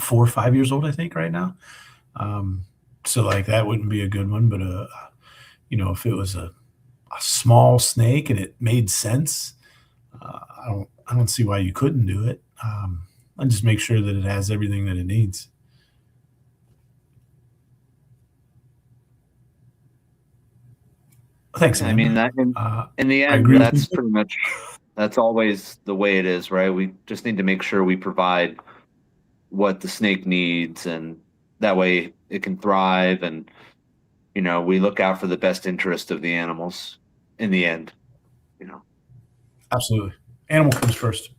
4 or 5 years old, I think, right now. So like that wouldn't be a good one. But if it was a small snake and it made sense, I don't see why you couldn't do it. I just make sure that it has everything that it needs. Thanks. I mean, that in the end, that's pretty much, that's always the way it is, right? We just need to make sure we provide what the snake needs, and that way it can thrive, and we look out for the best interest of the animals in the end. Absolutely, animal comes first,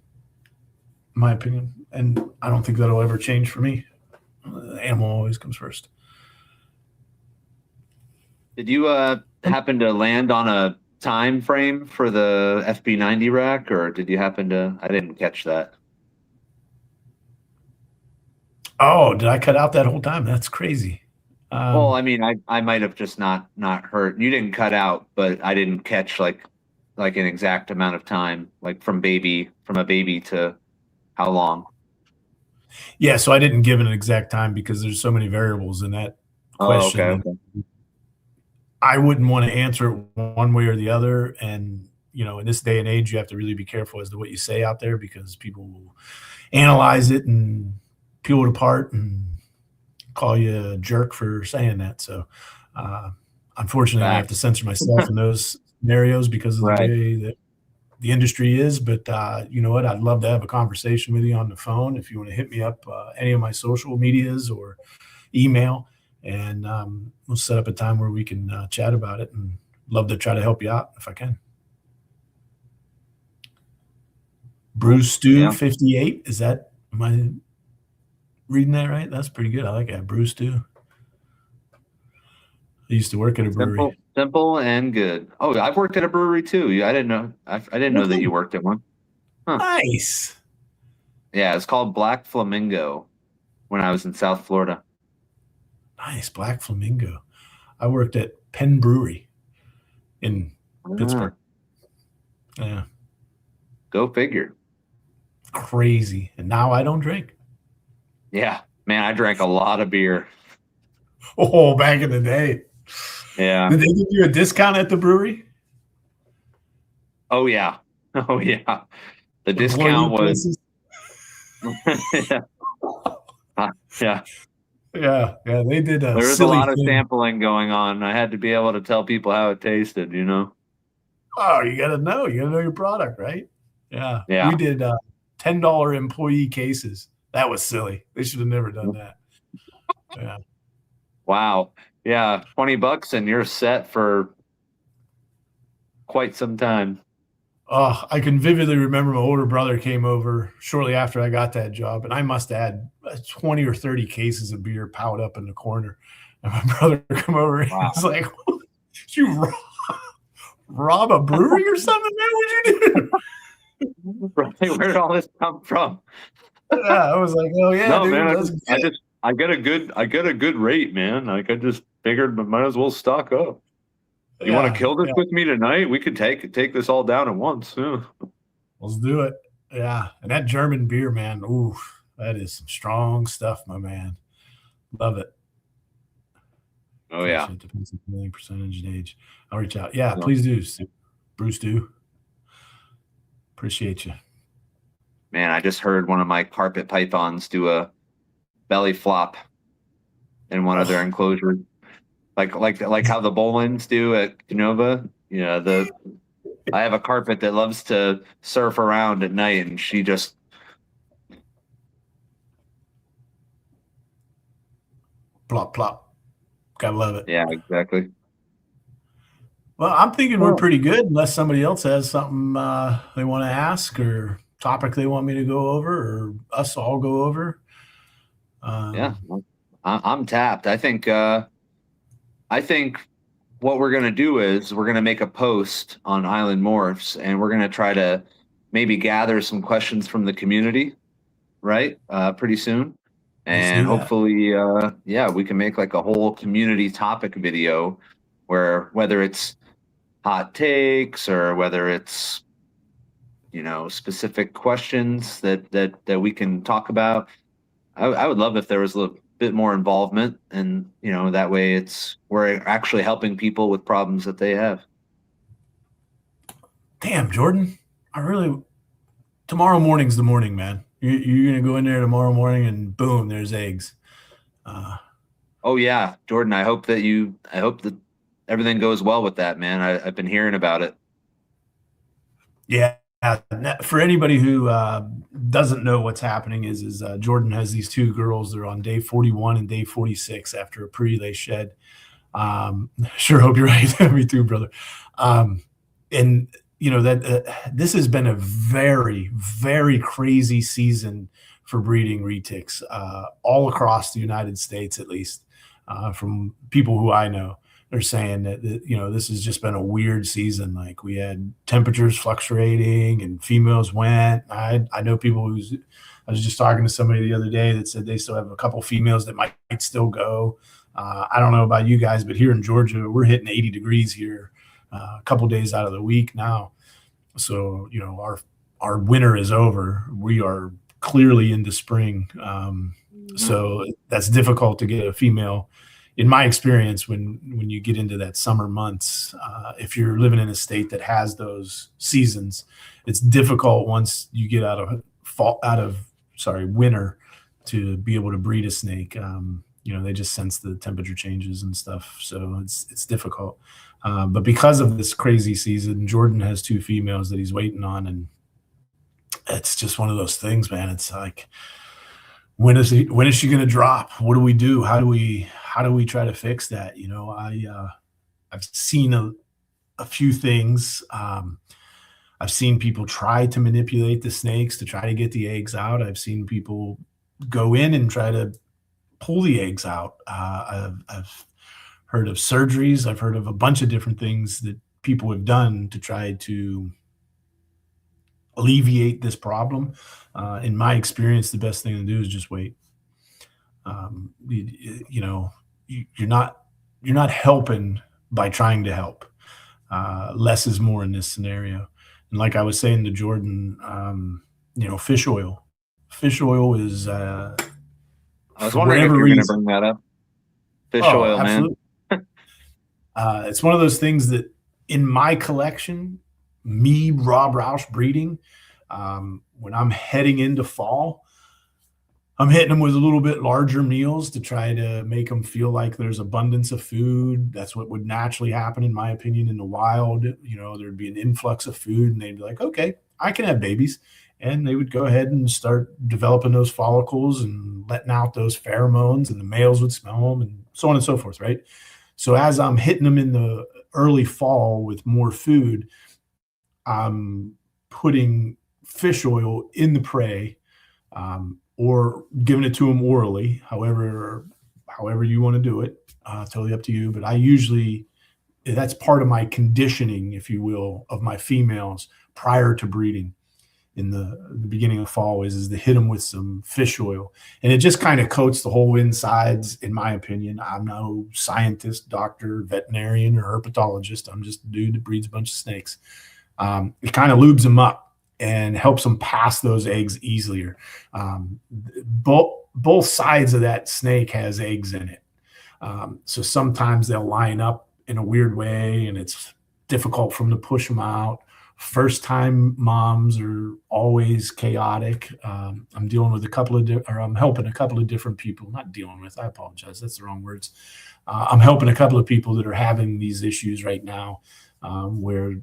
in my opinion, and I don't think that'll ever change for me. The animal always comes first. Did you happen to land on a time frame for the FB90 rack, or did you happen to? I didn't catch that. Oh, did I cut out that whole time? That's crazy. Well, I mean, I might have just not heard. You didn't cut out, but I didn't catch like like an exact amount of time, like from a baby to how long? Yeah, so I didn't give an exact time because there's so many variables in that Oh, okay, question, and okay. I wouldn't want to answer it one way or the other. And in this day and age, you have to really be careful as to what you say out there because people will analyze it and peel it apart and call you a jerk for saying that. So, uh, unfortunately, I have to Facts. censor myself in those scenarios because of the Right. way that the industry is. But you know what? I'd love to have a conversation with you on the phone if you want to hit me up any of my social medias or email, and we'll set up a time where we can chat about it. And love to try to help you out if I can. Cool. Bruce Stew Yeah. 58. Is that, am I reading that right? That's pretty good. I like that. Bruce Stew. I used to work at a brewery. Simple and good. Oh, I've worked at a brewery too. I didn't know. I didn't know that you worked at one. Huh. Nice. Yeah, it's called Black Flamingo when I was in South Florida. Nice. Black Flamingo. I worked at Penn Brewery in Pittsburgh. Yeah. Go figure. Crazy. And now I don't drink. Yeah, man, I drank a lot of beer. Oh, back in the day. Yeah. Did they give you a discount at the brewery? Oh yeah. Oh yeah. The discount was. Yeah. Yeah. Yeah. They did a There was a silly lot of thing. sampling going on. I had to be able to tell people how it tasted. Oh, you gotta know. You gotta know your product, right? Yeah. Yeah. We did $10 employee cases. That was silly. They should have never done that. Yeah. Wow. Yeah, $20 and you're set for quite some time. Oh, I can vividly remember my older brother came over shortly after I got that job, and I must have had 20 or 30 cases of beer piled up in the corner. And my brother come over and Wow. was like, "Did you rob a brewery or something, man? What'd you do?" Right, where did all this come from? Yeah, I was like, "Oh yeah, No, dude, man, I get a good rate, man. Like I just figured I might as well stock up. You want to kill this with me tonight? We could take this all down at once. Yeah. Let's do it." Yeah, and that German beer, man, ooh, that is some strong stuff, my man. Love it. Oh yeah. It depends on the percentage and age. I'll reach out. Yeah, please do, Bruce. Do appreciate you. Man, I just heard one of my carpet pythons do a belly flop in one of their enclosures, like how the Bolins do at Canova. I have a carpet that loves to surf around at night, and she just plop plop. Gotta love it. Yeah, exactly. Well, I'm thinking we're pretty good, unless somebody else has something they want to ask or topic they want me to go over or us all go over. Yeah, I'm tapped. I think what we're going to do is we're going to make a post on Island Morphs, and we're going to try to maybe gather some questions from the community, right? Pretty soon. And hopefully, we can make like a whole community topic video where whether it's hot takes or whether it's, specific questions that we can talk about. I would love if there was a little bit more involvement, and that way we're actually helping people with problems that they have. Damn, Jordan, tomorrow morning's the morning, man. You're gonna go in there tomorrow morning and boom, there's eggs. Oh yeah, Jordan, I hope that everything goes well with that, man. I've been hearing about it. Yeah. For anybody who doesn't know what's happening is Jordan has these two girls. They're on day 41 and day 46 after a pre-lay shed. Sure hope you're right. Me too, brother. And this has been a very, very crazy season for breeding retics all across the United States, at least from people who I know. They're saying that this has just been a weird season. Like we had temperatures fluctuating and females went. I know people I was just talking to somebody the other day that said they still have a couple females that might still go. I don't know about you guys, but here in Georgia, we're hitting 80 degrees here a couple days out of the week now. So, our winter is over. We are clearly into spring. So that's difficult to get a female. In my experience, when you get into that summer months, if you're living in a state that has those seasons, it's difficult once you get out of winter to be able to breed a snake. They just sense the temperature changes and stuff, so it's difficult. But because of this crazy season, Jordan has 2 females that he's waiting on, and it's just one of those things, man. It's like, when is she going to drop? What do we do? How do we try to fix that? I've seen a few things. I've seen people try to manipulate the snakes to try to get the eggs out. I've seen people go in and try to pull the eggs out. I've heard of surgeries. I've heard of a bunch of different things that people have done to try to alleviate this problem. In my experience, the best thing to do is just wait. You're not helping by trying to help. Less is more in this scenario. And like I was saying to Jordan, fish oil. Fish oil is. I was wondering if you were going to bring that up. Fish oil, absolutely. Man. It's one of those things that in my collection, me, Rob Roush breeding, when I'm heading into fall, I'm hitting them with a little bit larger meals to try to make them feel like there's abundance of food. That's what would naturally happen, in my opinion, in the wild. There'd be an influx of food, and they'd be like, okay, I can have babies. And they would go ahead and start developing those follicles and letting out those pheromones, and the males would smell them, and so on and so forth, right? So as I'm hitting them in the early fall with more food, I'm putting fish oil in the prey, or giving it to them orally, however you want to do it. Totally up to you. But that's part of my conditioning, if you will, of my females prior to breeding in the beginning of fall is to hit them with some fish oil. And it just kind of coats the whole insides, in my opinion. I'm no scientist, doctor, veterinarian, or herpetologist. I'm just a dude that breeds a bunch of snakes. It kind of lubes them up and helps them pass those eggs easier. Both sides of that snake has eggs in it. So sometimes they'll line up in a weird way, and it's difficult for them to push them out. First time moms are always chaotic. I'm dealing with I'm helping a couple of different people. Not dealing with, I apologize, that's the wrong words. I'm helping a couple of people that are having these issues right now, where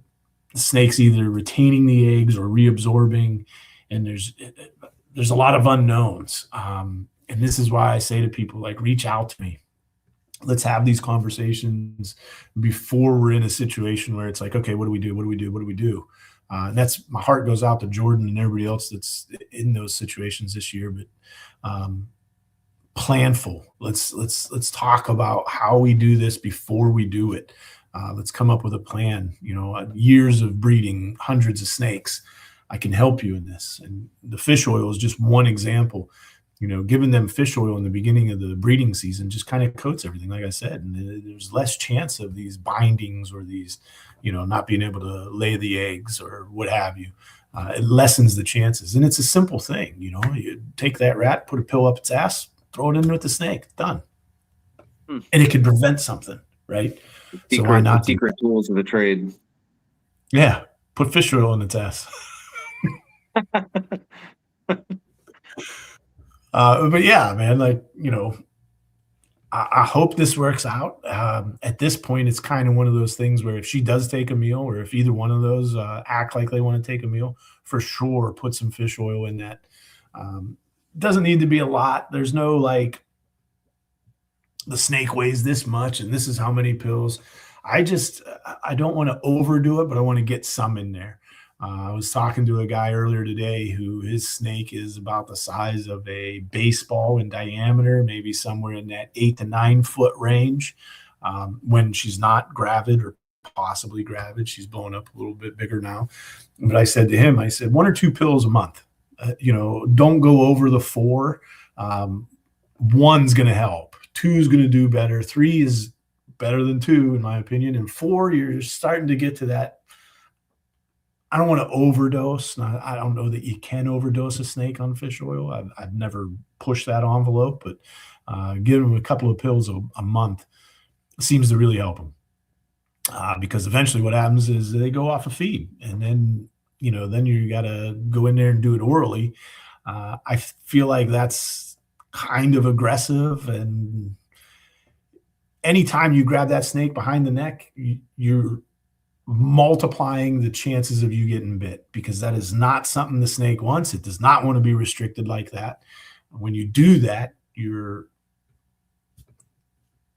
the snake's either retaining the eggs or reabsorbing, and there's a lot of unknowns. And this is why I say to people, like, reach out to me. Let's have these conversations before we're in a situation where it's like, okay, what do we do? What do we do? What do we do? And that's, my heart goes out to Jordan and everybody else that's in those situations this year. But planful. Let's talk about how we do this before we do it. Let's come up with a plan. Years of breeding hundreds of snakes. I can help you in this. And the fish oil is just one example. Giving them fish oil in the beginning of the breeding season just kind of coats everything, like I said, and there's less chance of these bindings or these, not being able to lay the eggs or what have you. It lessens the chances, and it's a simple thing. You take that rat, put a pill up its ass, throw it in with the snake, done, and it can prevent something, right? So why not? Secret tools of the trade. Yeah, put fish oil in its ass. But yeah, man, I hope this works out. At this point, it's kind of one of those things where if she does take a meal, or if either one of those act like they want to take a meal, for sure, put some fish oil in that. Doesn't need to be a lot. There's no the snake weighs this much and this is how many pills. I don't want to overdo it, but I want to get some in there. I was talking to a guy earlier today who his snake is about the size of a baseball in diameter, maybe somewhere in that 8 to 9 foot range. When she's not gravid or possibly gravid, she's blown up a little bit bigger now. But I said to him, 1 or 2 pills a month. Don't go over the 4. 1's going to help. 2's going to do better. 3 is better than 2, in my opinion. And 4, you're starting to get to that. I don't want to overdose. I don't know that you can overdose a snake on fish oil. I've never pushed that envelope, but give them a couple of pills a month seems to really help them. Because eventually what happens is they go off a feed, and then then you got to go in there and do it orally. I feel like that's kind of aggressive, and anytime you grab that snake behind the neck, you're multiplying the chances of you getting bit, because that is not something the snake wants. It does not want to be restricted like that. When you do that, you're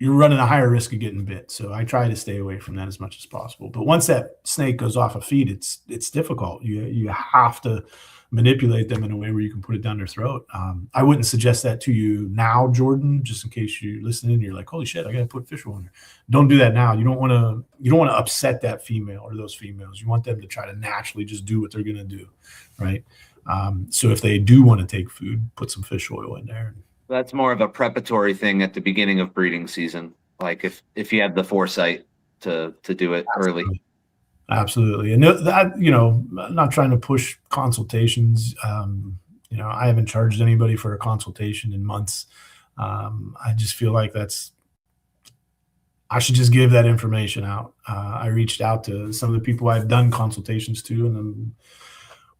running a higher risk of getting bit. So I try to stay away from that as much as possible. But once that snake goes off a feed, it's difficult. You have to manipulate them in a way where you can put it down their throat. I wouldn't suggest that to you now, Jordan, just in case you're listening and you're like, holy shit, I got to put fish oil in there. Don't do that now. You don't want to upset that female or those females. You want them to try to naturally just do what they're going to do, right? So if they do want to take food, put some fish oil in there. That's more of a preparatory thing at the beginning of breeding season. Like if you have the foresight to do it early. Absolutely. And that, I'm not trying to push consultations. I haven't charged anybody for a consultation in months. I just feel like I should just give that information out. I reached out to some of the people I've done consultations to, and I'm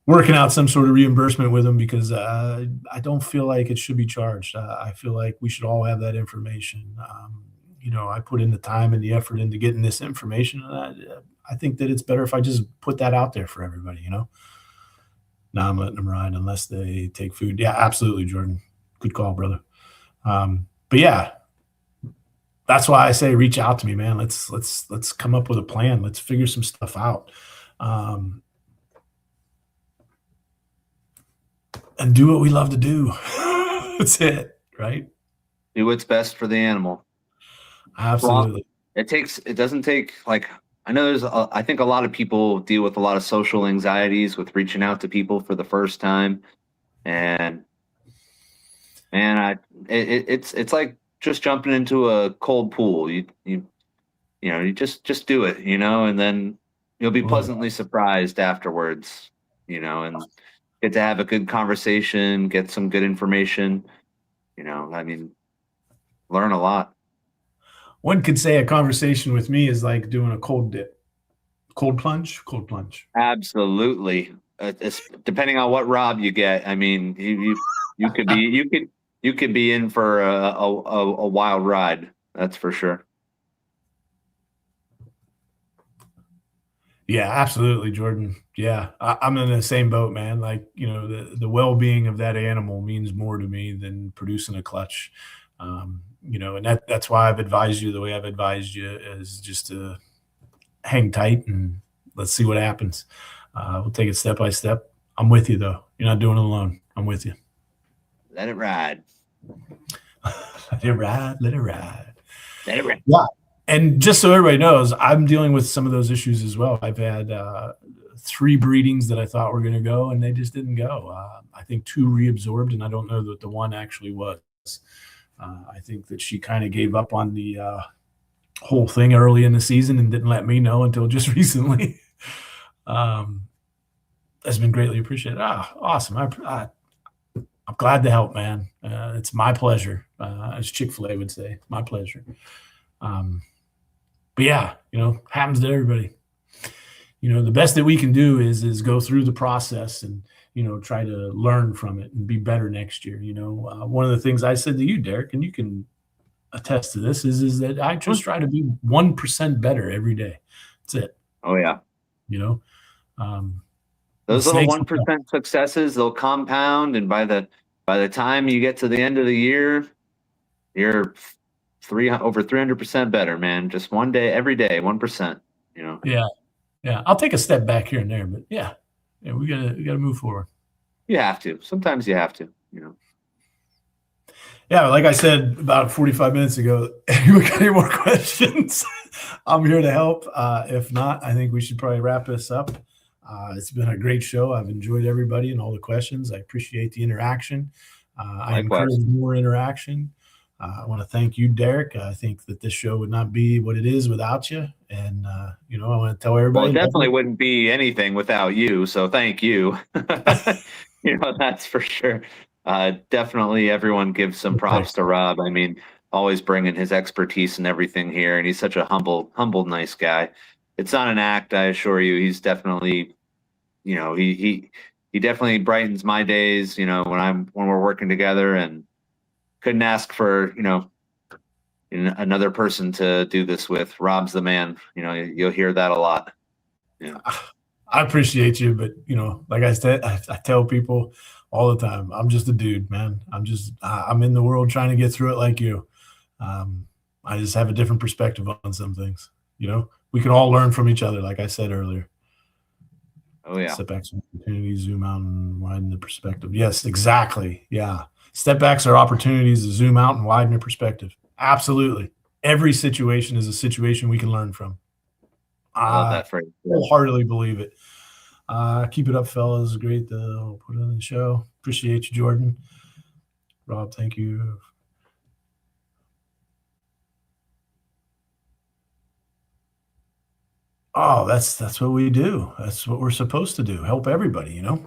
working out some sort of reimbursement with them, because I don't feel like it should be charged. I feel like we should all have that information. I put in the time and the effort into getting this information, and I think that it's better if I just put that out there for everybody, Now I'm letting them ride unless they take food. Yeah, absolutely, Jordan. Good call, brother. But yeah, that's why I say reach out to me, man. Let's come up with a plan. Let's figure some stuff out. And do what we love to do. That's it, right? Do what's best for the animal. Absolutely. Well, it doesn't take, like, I know I think a lot of people deal with a lot of social anxieties with reaching out to people for the first time. And man, it's like just jumping into a cold pool. You just do it, and then you'll be pleasantly surprised afterwards, and get to have a good conversation, get some good information, learn a lot. One could say a conversation with me is like doing a cold dip, cold plunge. Absolutely. It's, depending on what rod you get. I mean, you could be in for a wild ride. That's for sure. Yeah, absolutely, Jordan. Yeah, I'm in the same boat, man. Like, the well-being of that animal means more to me than producing a clutch. And that's why I've advised you the way I've advised you, is just to hang tight and let's see what happens. We'll take it step by step. I'm with you, though. You're not doing it alone. I'm with you. Let it ride. Let it ride. Let it ride. Let it ride. Yeah. And just so everybody knows, I'm dealing with some of those issues as well. I've had 3 breedings that I thought were going to go, and they just didn't go. I think 2 reabsorbed, and I don't know that the one actually was. I think that she kind of gave up on the whole thing early in the season and didn't let me know until just recently. That's been greatly appreciated. Awesome. I'm glad to help, man. It's my pleasure, as Chick-fil-A would say. My pleasure. But yeah, happens to everybody. The best that we can do is go through the process and, try to learn from it and be better next year. One of the things I said to you, Derek, and you can attest to this, is that I just try to be 1% better every day. That's it. Oh yeah. Those little 1% successes, they'll compound. And by the time you get to the end of the year, you're over 300% better, man. Just one day, every day, 1%, Yeah. I'll take a step back here and there, but yeah, we gotta move forward. You have to. Sometimes you have to, Yeah, like I said about 45 minutes ago, anyone got any more questions? I'm here to help. If not, I think we should probably wrap this up. It's been a great show. I've enjoyed everybody and all the questions. I appreciate the interaction. I encourage more interaction. I want to thank you, Derek. I think that this show would not be what it is without you. And you know, I want to tell Well, everybody. it definitely wouldn't be anything without you. So thank you. You know, that's for sure. Definitely everyone gives some props to Rob. I mean, always bringing his expertise and everything here. And he's such a humble, nice guy. It's not an act, I assure you. He's definitely, you know, he definitely brightens my days, you know, when we're working together, and couldn't ask for, you know, another person to do this with. Rob's the man. You know, you'll hear that a lot. Yeah. I appreciate you, but you know, like I said, I tell people all the time, I'm just a dude, man. I'm in the world trying to get through it like you. I just have a different perspective on some things. You know, we can all learn from each other, like I said earlier. Oh yeah. Setbacks and opportunities, zoom out and widen the perspective. Yes, exactly. Yeah. Setbacks are opportunities to zoom out and widen your perspective. Absolutely. Every situation is a situation we can learn from. I love that phrase. Wholeheartedly believe it. Keep it up, fellas. Great to put it on the show. Appreciate you, Jordan. Rob, thank you. Oh, that's what we do. That's what we're supposed to do. Help everybody, you know.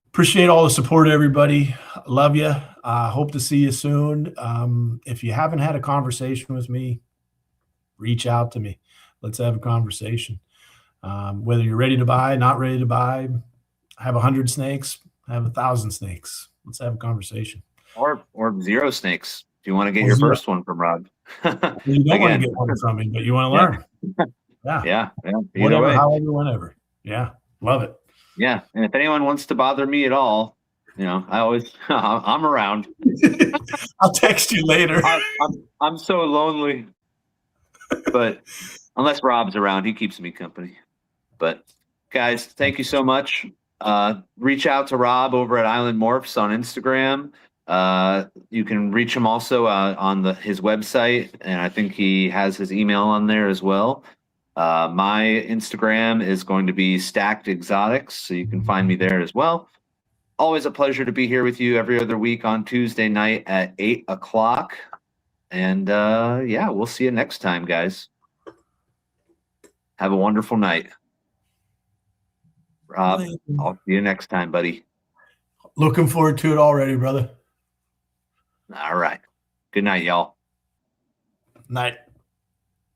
Appreciate all the support, everybody. Love you. Hope to see you soon. If you haven't had a conversation with me, reach out to me. Let's have a conversation. Whether you're ready to buy, not ready to buy, have 100 snakes, have 1,000 snakes. Let's have a conversation. Or 0 snakes. If you want to get your first one from Rob. You don't want to get one from me, but you want to learn. Yeah. Whatever, however, whenever. Yeah. Love it. Yeah. And if anyone wants to bother me at all, you know, I'm around. I'll text you later. I'm so lonely. But unless Rob's around, he keeps me company. But guys, thank you so much. Reach out to Rob over at Island Morphs on Instagram. You can reach him also on his website, and I think he has his email on there as well. My Instagram is going to be Stacked Exotics, so you can find me there as well. Always a pleasure to be here with you every other week on Tuesday night at 8 o'clock. And yeah, we'll see you next time, guys. Have a wonderful night. Rob, I'll see you next time, buddy. Looking forward to it already, brother. All right. Good night, y'all. Night.